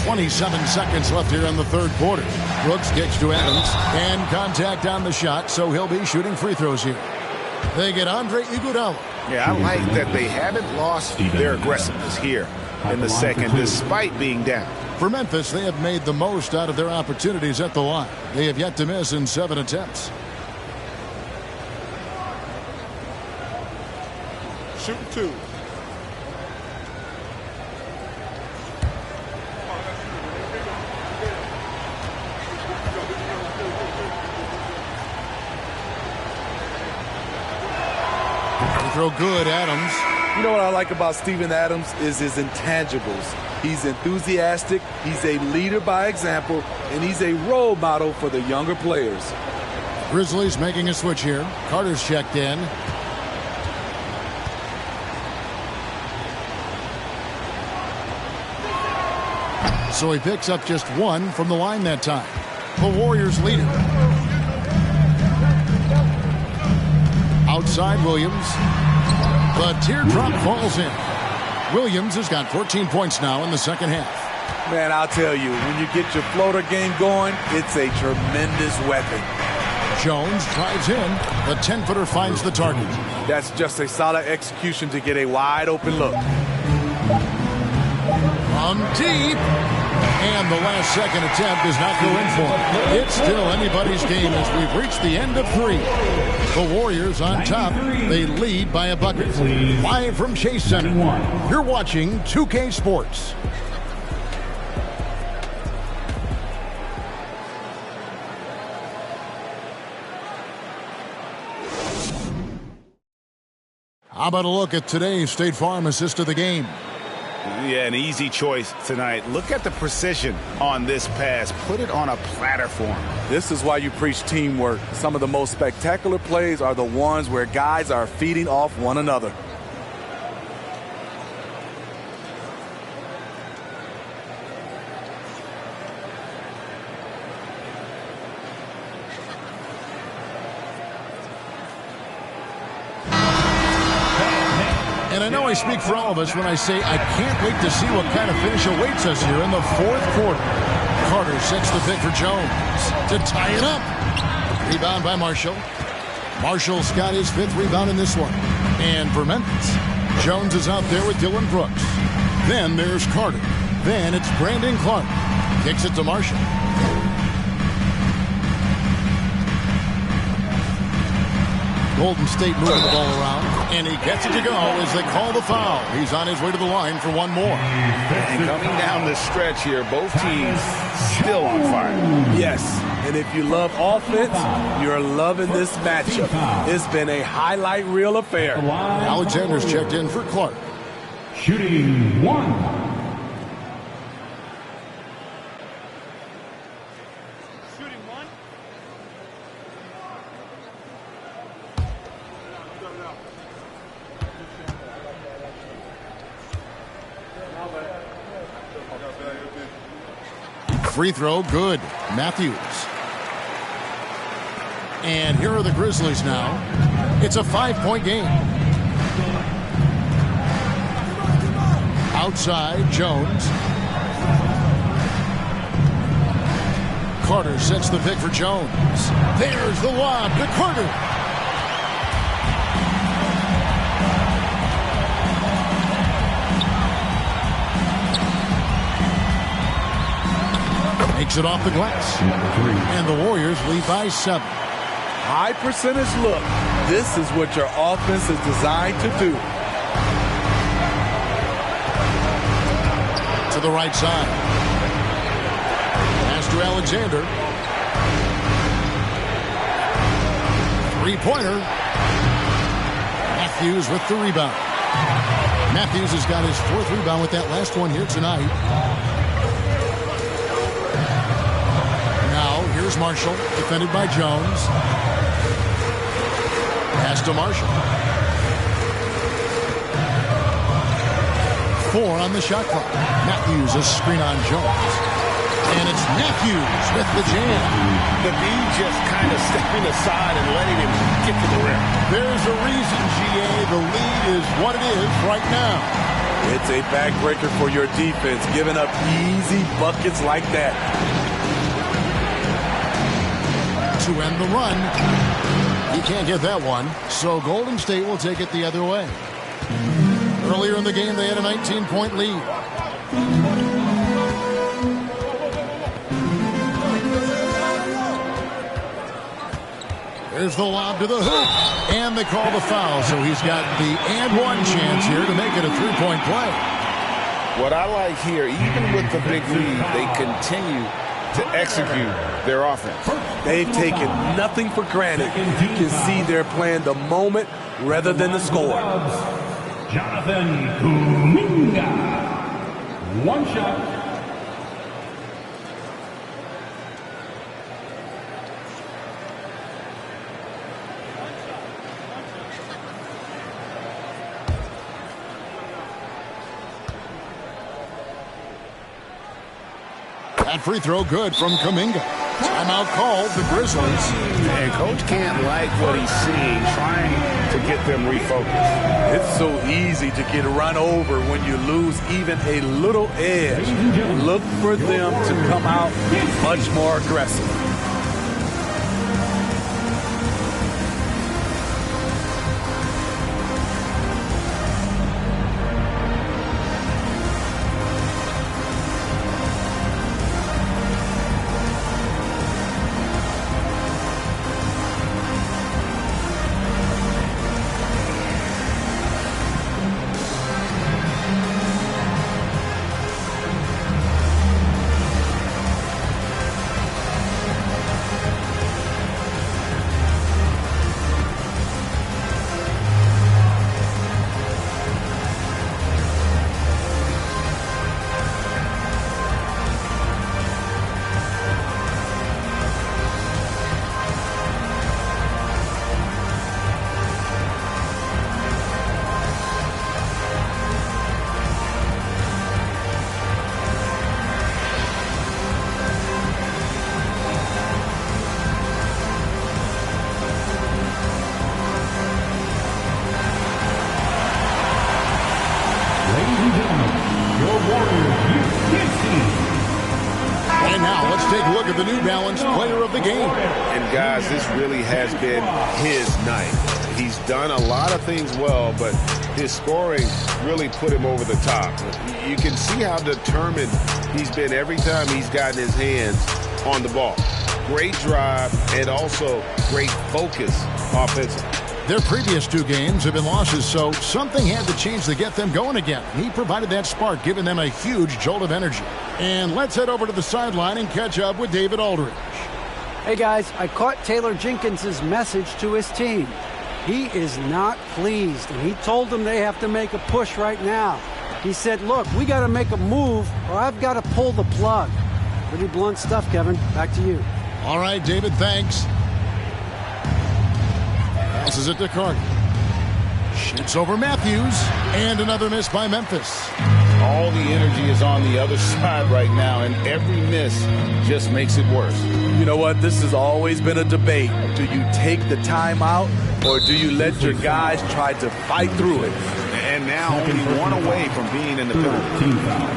27 seconds left here in the third quarter. Brooks kicks to Adams. And contact on the shot, so he'll be shooting free throws here. They get Andre Iguodala. Yeah, I like that they haven't lost their aggressiveness here in the second, despite being down. For Memphis, they have made the most out of their opportunities at the line. They have yet to miss in 7 attempts. Shooting 2. Throw good, Adams. You know what I like about Steven Adams is his intangibles. He's enthusiastic, he's a leader by example, and he's a role model for the younger players. Grizzlies making a switch here. Carter's checked in. So he picks up just 1 from the line that time. The Warriors lead it. Outside Williams. The teardrop falls in. Williams has got 14 points now in the second half. Man, I'll tell you, when you get your floater game going, it's a tremendous weapon. Jones drives in. The 10-footer finds the target. That's just a solid execution to get a wide open look. From deep. And the last second attempt does not go in for him. It's still anybody's game as we've reached the end of 3. The Warriors on top. They lead by a bucket. Live from Chase Center. You're watching 2K Sports. How about a look at today's State Farm assist of the game? Yeah, an easy choice tonight. Look at the precision on this pass. Put it on a platter for him. This is why you preach teamwork. Some of the most spectacular plays are the ones where guys are feeding off one another. And I know I speak for all of us when I say I can't wait to see what kind of finish awaits us here in the fourth quarter. Carter sets the pick for Jones to tie it up. Rebound by Marshall. Marshall's got his 5th rebound in this one. And for Memphis, Jones is out there with Dylan Brooks. Then there's Carter. Then it's Brandon Clark. Kicks it to Marshall. Golden State moving the ball around, and he gets it to go as they call the foul. He's on his way to the line for one more. And coming down the stretch here, both teams still on fire. Yes, and if you love offense, you're loving this matchup. It's been a highlight reel affair. Alexander's checked in for Clark. Shooting 1. Free throw, good. Matthews. And here are the Grizzlies now. It's a 5-point game. Outside, Jones. Carter sets the pick for Jones. There's the lob to Carter. Makes it off the glass. And the Warriors lead by 7. High percentage look. This is what your offense is designed to do. To the right side. Pass to Alexander. Three-pointer. Matthews with the rebound. Matthews has got his 4th rebound with that last one here tonight. Now, here's Marshall, defended by Jones. Pass to Marshall. 4 on the shot clock. Matthews, a screen on Jones. And it's Matthews with the jam. The D just kind of stepping aside and letting him get to the rim. There's a reason, GA. The lead is what it is right now. It's a backbreaker for your defense, giving up easy buckets like that. To end the run. He can't get that one, so Golden State will take it the other way. Earlier in the game, they had a 19-point lead. There's the lob to the hoop, and they call the foul, so he's got the and one chance here to make it a 3-point play. What I like here, even with the big lead, they continue to execute their offense. They've taken nothing for granted. You can see they're playing the moment rather than the score. Jonathan Kuminga. One shot. That free throw good from Kuminga. Timeout called, the Grizzlies. And Coach can't like what he's seeing, trying to get them refocused. It's so easy to get run over when you lose even a little edge. Look for them to come out much more aggressive. And now let's take a look at the New Balance player of the game. And guys, this really has been his night. He's done a lot of things well, but his scoring really put him over the top. You can see how determined he's been every time he's gotten his hands on the ball. Great drive and also great focus offensively. Their previous 2 games have been losses, so something had to change to get them going again. He provided that spark, giving them a huge jolt of energy. And let's head over to the sideline and catch up with David Aldridge. Hey guys, I caught Taylor Jenkins' message to his team. He is not pleased, and he told them they have to make a push right now. He said, look, we got to make a move or I've got to pull the plug. Pretty blunt stuff, Kevin. Back to you. All right, David, thanks. Passes it to Carter. Shoots over Matthews, and another miss by Memphis. All the energy is on the other side right now, and every miss just makes it worse. You know what? This has always been a debate. Do you take the timeout, or do you let your guys try to fight through it? And now only one away from being in the penalty. Team foul.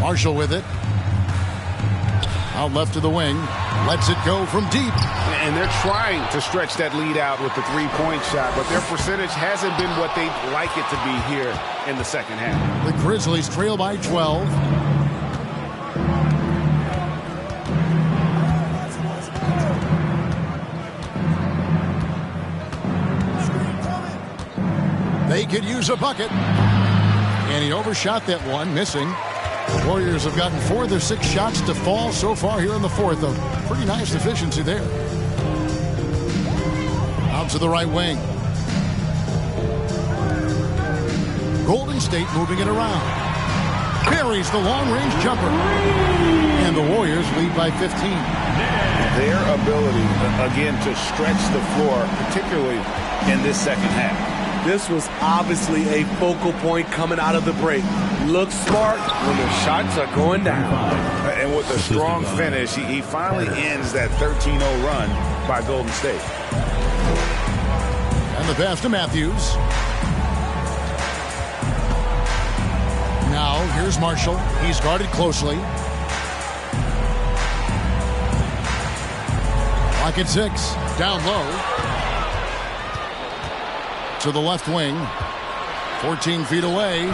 Marshall with it. Out left to the wing. Lets it go from deep. And they're trying to stretch that lead out with the three-point shot, but their percentage hasn't been what they'd like it to be here in the second half. The Grizzlies trail by 12. They could use a bucket. And he overshot that one, missing. Warriors have gotten 4 of their 6 shots to fall so far here in the fourth. A pretty nice efficiency there. Out to the right wing. Golden State moving it around. Parries the long-range jumper. And the Warriors lead by 15. Their ability, again, to stretch the floor, particularly in this second half. This was obviously a focal point coming out of the break. Look smart when the shots are going down. And with a strong finish, he finally ends that 13-0 run by Golden State. And the pass to Matthews. Now, here's Marshall. He's guarded closely. Clock at 6. Down low. To the left wing. 14 feet away.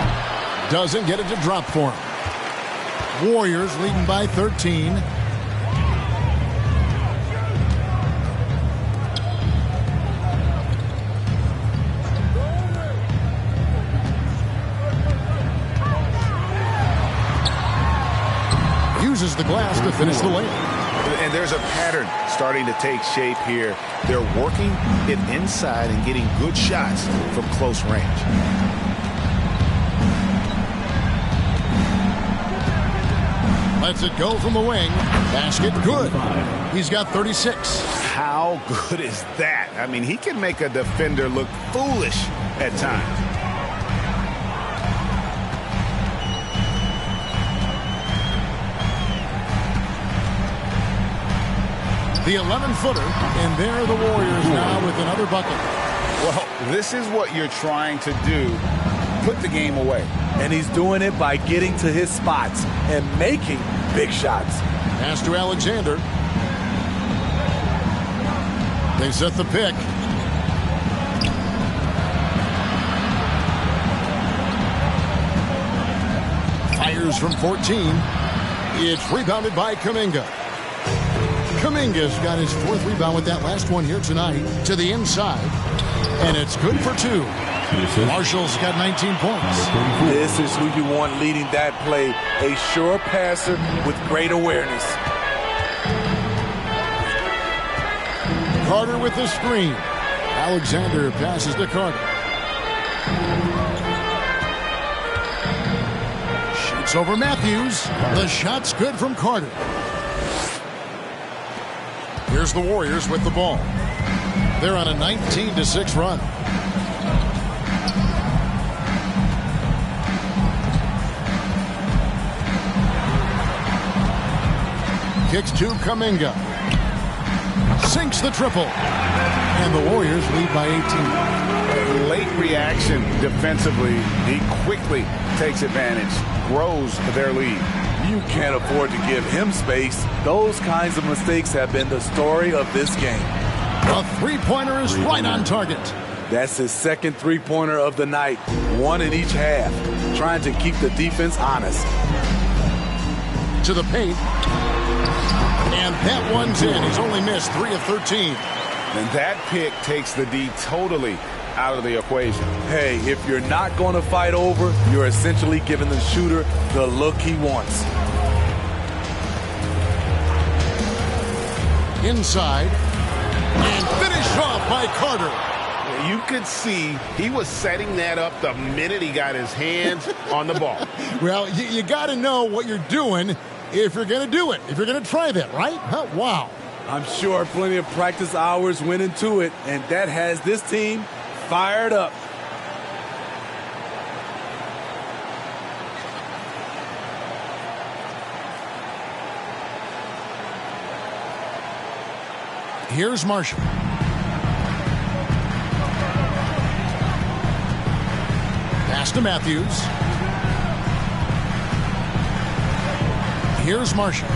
Doesn't get it to drop for him. Warriors leading by 13. Uses the glass to finish the layup. And there's a pattern starting to take shape here. They're working it inside and getting good shots from close range. Lets it go from the wing. Basket good. He's got 36. How good is that? I mean, he can make a defender look foolish at times. The 11-footer, and there are the Warriors now with another bucket. Well, this is what you're trying to do. Put the game away. And he's doing it by getting to his spots and making big shots. Pass to Alexander. They set the pick. Fires from 14. It's rebounded by Kuminga. Kuminga's got his 4th rebound with that last one here tonight to the inside. And it's good for 2. Marshall's got 19 points. This is who you want leading that play. A sure passer with great awareness. Carter with the screen. Alexander passes to Carter. Shoots over Matthews. The shot's good from Carter. Here's the Warriors with the ball. They're on a 19-6 run. Kicks to Kuminga. Sinks the triple. And the Warriors lead by 18. Late reaction defensively. He quickly takes advantage, grows their lead. You can't afford to give him space. Those kinds of mistakes have been the story of this game. A three-pointer is right on target. That's his 2nd three-pointer of the night. 1 in each half. Trying to keep the defense honest. To the paint. And that one's in. He's only missed 3 of 13. And that pick takes the D totally out of the equation. Hey, if you're not going to fight over, you're essentially giving the shooter the look he wants. Inside. And finished off by Carter. You could see he was setting that up the minute he got his hands on the ball. Well, you got to know what you're doing if you're going to do it, if you're going to try that, right? Huh? Wow. I'm sure plenty of practice hours went into it, and that has this team fired up. Here's Marshall. Pass to Matthews. Here's Marshall.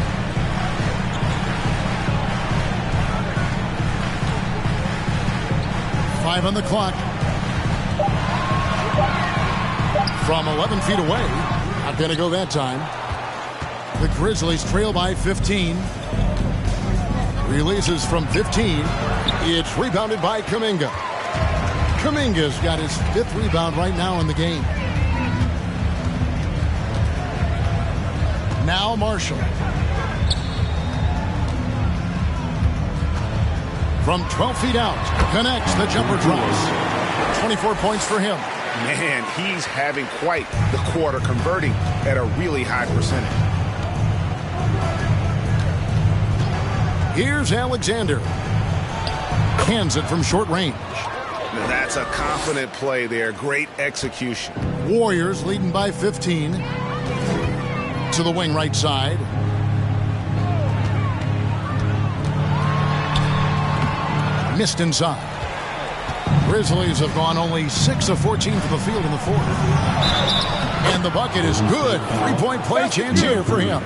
Five on the clock. From 11 feet away. Not going to go that time. The Grizzlies trail by 15. Releases from 15. It's rebounded by Kuminga. Kuminga's got his 5th rebound right now in the game. Now Marshall. From 12 feet out. Connects. The jumper drops. 24 points for him. Man, he's having quite the quarter, converting at a really high percentage. Here's Alexander. Hands it from short range. That's a confident play there. Great execution. Warriors leading by 15. To the wing right side. Missed inside. Grizzlies have gone only 6 of 14 from the field in the 4th. And the bucket is good. 3-point play chance here for him.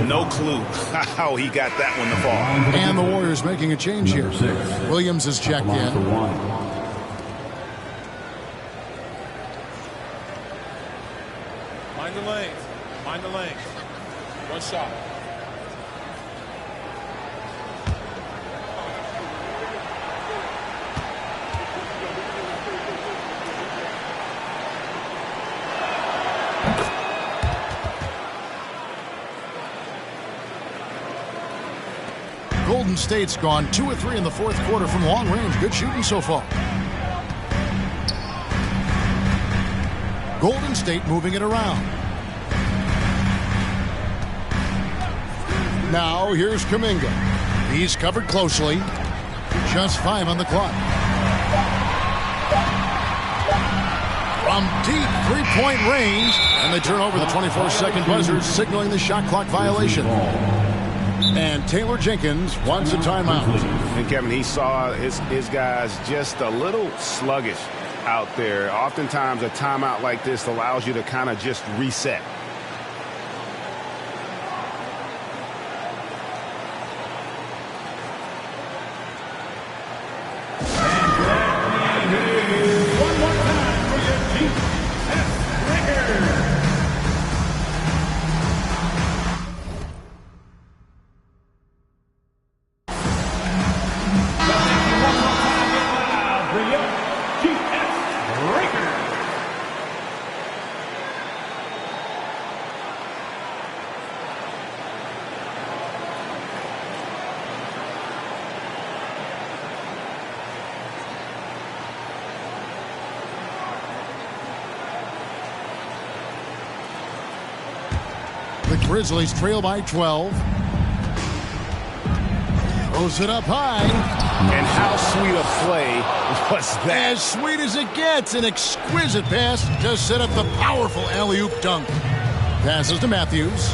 No clue how he got that one to fall. And the Warriors making a change here. Williams is checked in. Mind the lane. Mind the lane. One shot. Golden State's gone 2 of 3 in the 4th quarter from long range. Good shooting so far. Golden State moving it around. Now here's Kuminga. He's covered closely. Just 5 on the clock. From deep 3-point range. And they turn over the 24-second buzzer, signaling the shot clock violation. And Taylor Jenkins wants a timeout. And Kevin, he saw his guys just a little sluggish out there. Oftentimes a timeout like this allows you to kind of just reset. One more time for your GS Lakers. The Grizzlies trail by 12. Throws it up high. And how sweet a play was that? As sweet as it gets. An exquisite pass to set up the powerful alley-oop dunk. Passes to Matthews.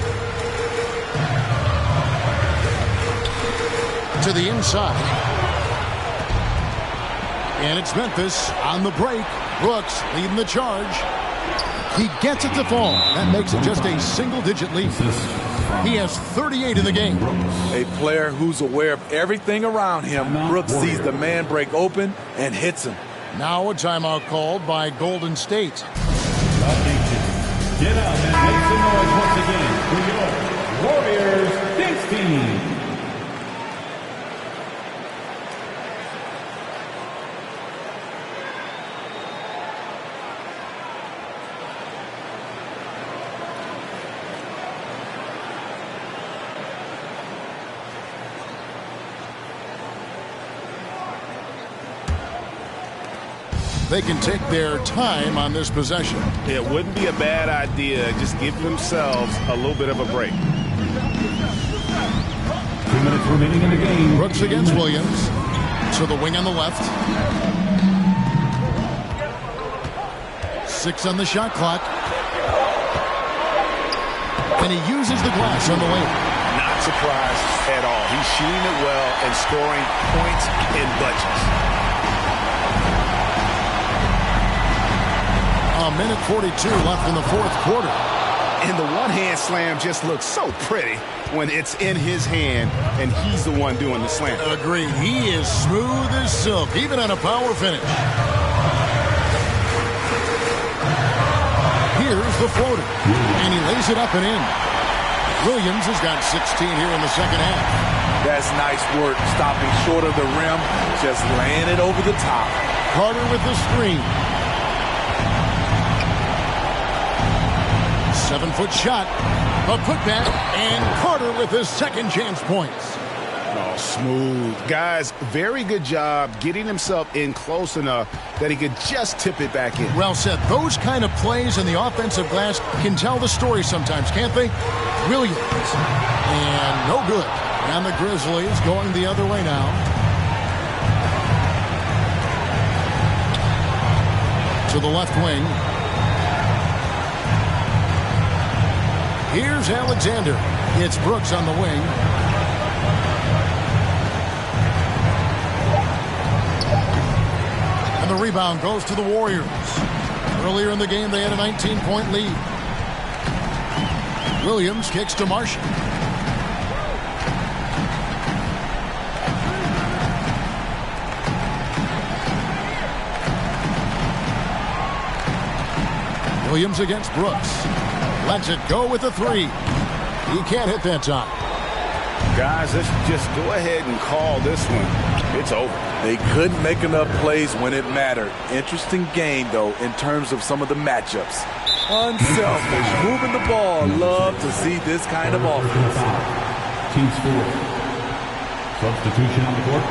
To the inside. And it's Memphis on the break. Brooks leading the charge. He gets it to fall. That makes it just a single-digit lead. He has 38 in the game. A player who's aware of everything around him. Brooks sees the man break open and hits him. Now a timeout called by Golden State. Get up and make some noise once again for your Warriors dance team. They can take their time on this possession. It wouldn't be a bad idea. Just give themselves a little bit of a break. 2 minutes remaining in the game. Brooks against Williams. To the wing on the left. 6 on the shot clock. And he uses the glass on the lane. Not surprised at all. He's shooting it well and scoring points in bunches. A minute 42 left in the fourth quarter. And the one-hand slam just looks so pretty when it's in his hand and he's the one doing the slam. Agreed. He is smooth as silk, even on a power finish. Here's the floater. And he lays it up and in. Williams has got 16 here in the second half. That's nice work, stopping short of the rim, just laying it over the top. Carter with the screen. 7-foot shot. A putback. And Carter with his second chance points. Oh, smooth. Guys, very good job getting himself in close enough that he could just tip it back in. Well said. Those kind of plays in the offensive glass can tell the story sometimes, can't they? Williams. And no good. And the Grizzlies going the other way now. To the left wing. Here's Alexander. It's Brooks on the wing. And the rebound goes to the Warriors. Earlier in the game, they had a 19-point lead. Williams kicks to Marshall. Williams against Brooks. Lets it go with the three. He can't hit that time. Guys, let's just go ahead and call this one. It's over. They couldn't make enough plays when it mattered. Interesting game, though, in terms of some of the matchups. Unselfish, moving the ball. Love to see this kind of offense. Team score. Substitution on the court.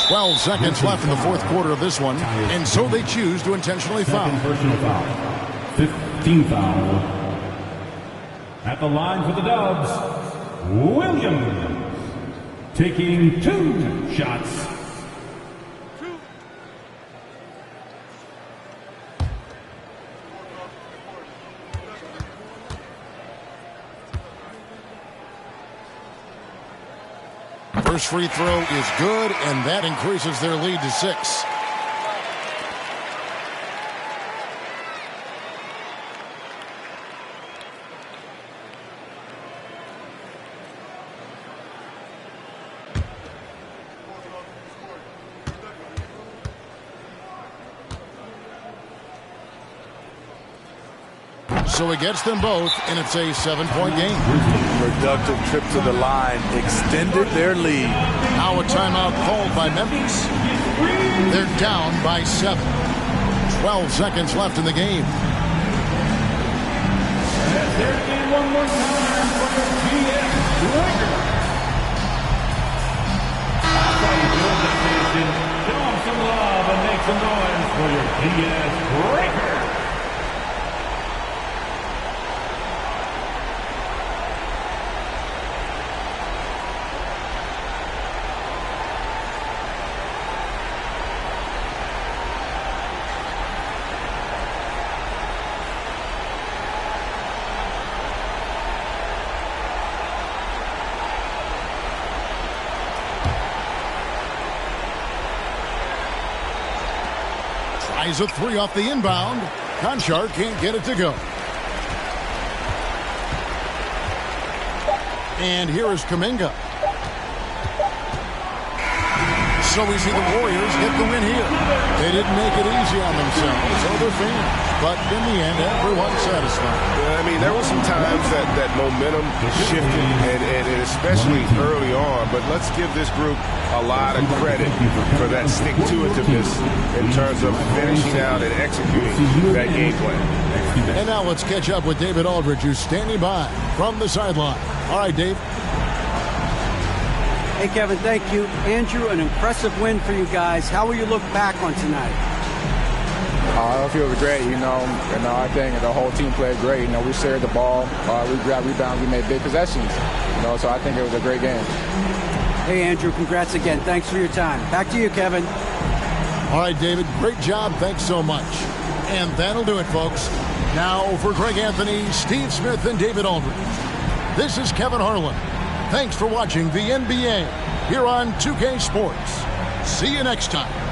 Twelve seconds left in the fourth quarter of this one, and so they choose to intentionally foul. Personal foul. 15 foul. At the line for the Dubs, Williams. Taking 2 shots. First free throw is good, and that increases their lead to 6. So he gets them both, and it's a 7-point game. Productive trip to the line extended their lead. Now a timeout called by Memphis. They're down by 7. 12 seconds left in the game. One more time for the TS Warriors. That's how you build the station. Show them some love and make some noise for your TS Breakers. Tries a 3 off the inbound. Conchar can't get it to go. And here is Kuminga. So we see the Warriors get the win here. They didn't make it easy on themselves or their fans, but in the end, everyone's satisfied. I mean, there were some times that momentum shifted, and especially early on, but let's give this group a lot of credit for that stick-to-itiveness in terms of finishing out and executing that game plan. And now let's catch up with David Aldridge, who's standing by from the sideline. All right, Dave. Hey, Kevin, thank you. Andrew, an impressive win for you guys. How will you look back on tonight? I feel great, I think the whole team played great. We shared the ball, we grabbed rebounds, we made big possessions, so I think it was a great game. Hey, Andrew, congrats again. Thanks for your time. Back to you, Kevin. All right, David, great job. Thanks so much. And that'll do it, folks. Now for Greg Anthony, Steve Smith, and David Aldridge. This is Kevin Harlan. Thanks for watching the NBA here on 2K Sports. See you next time.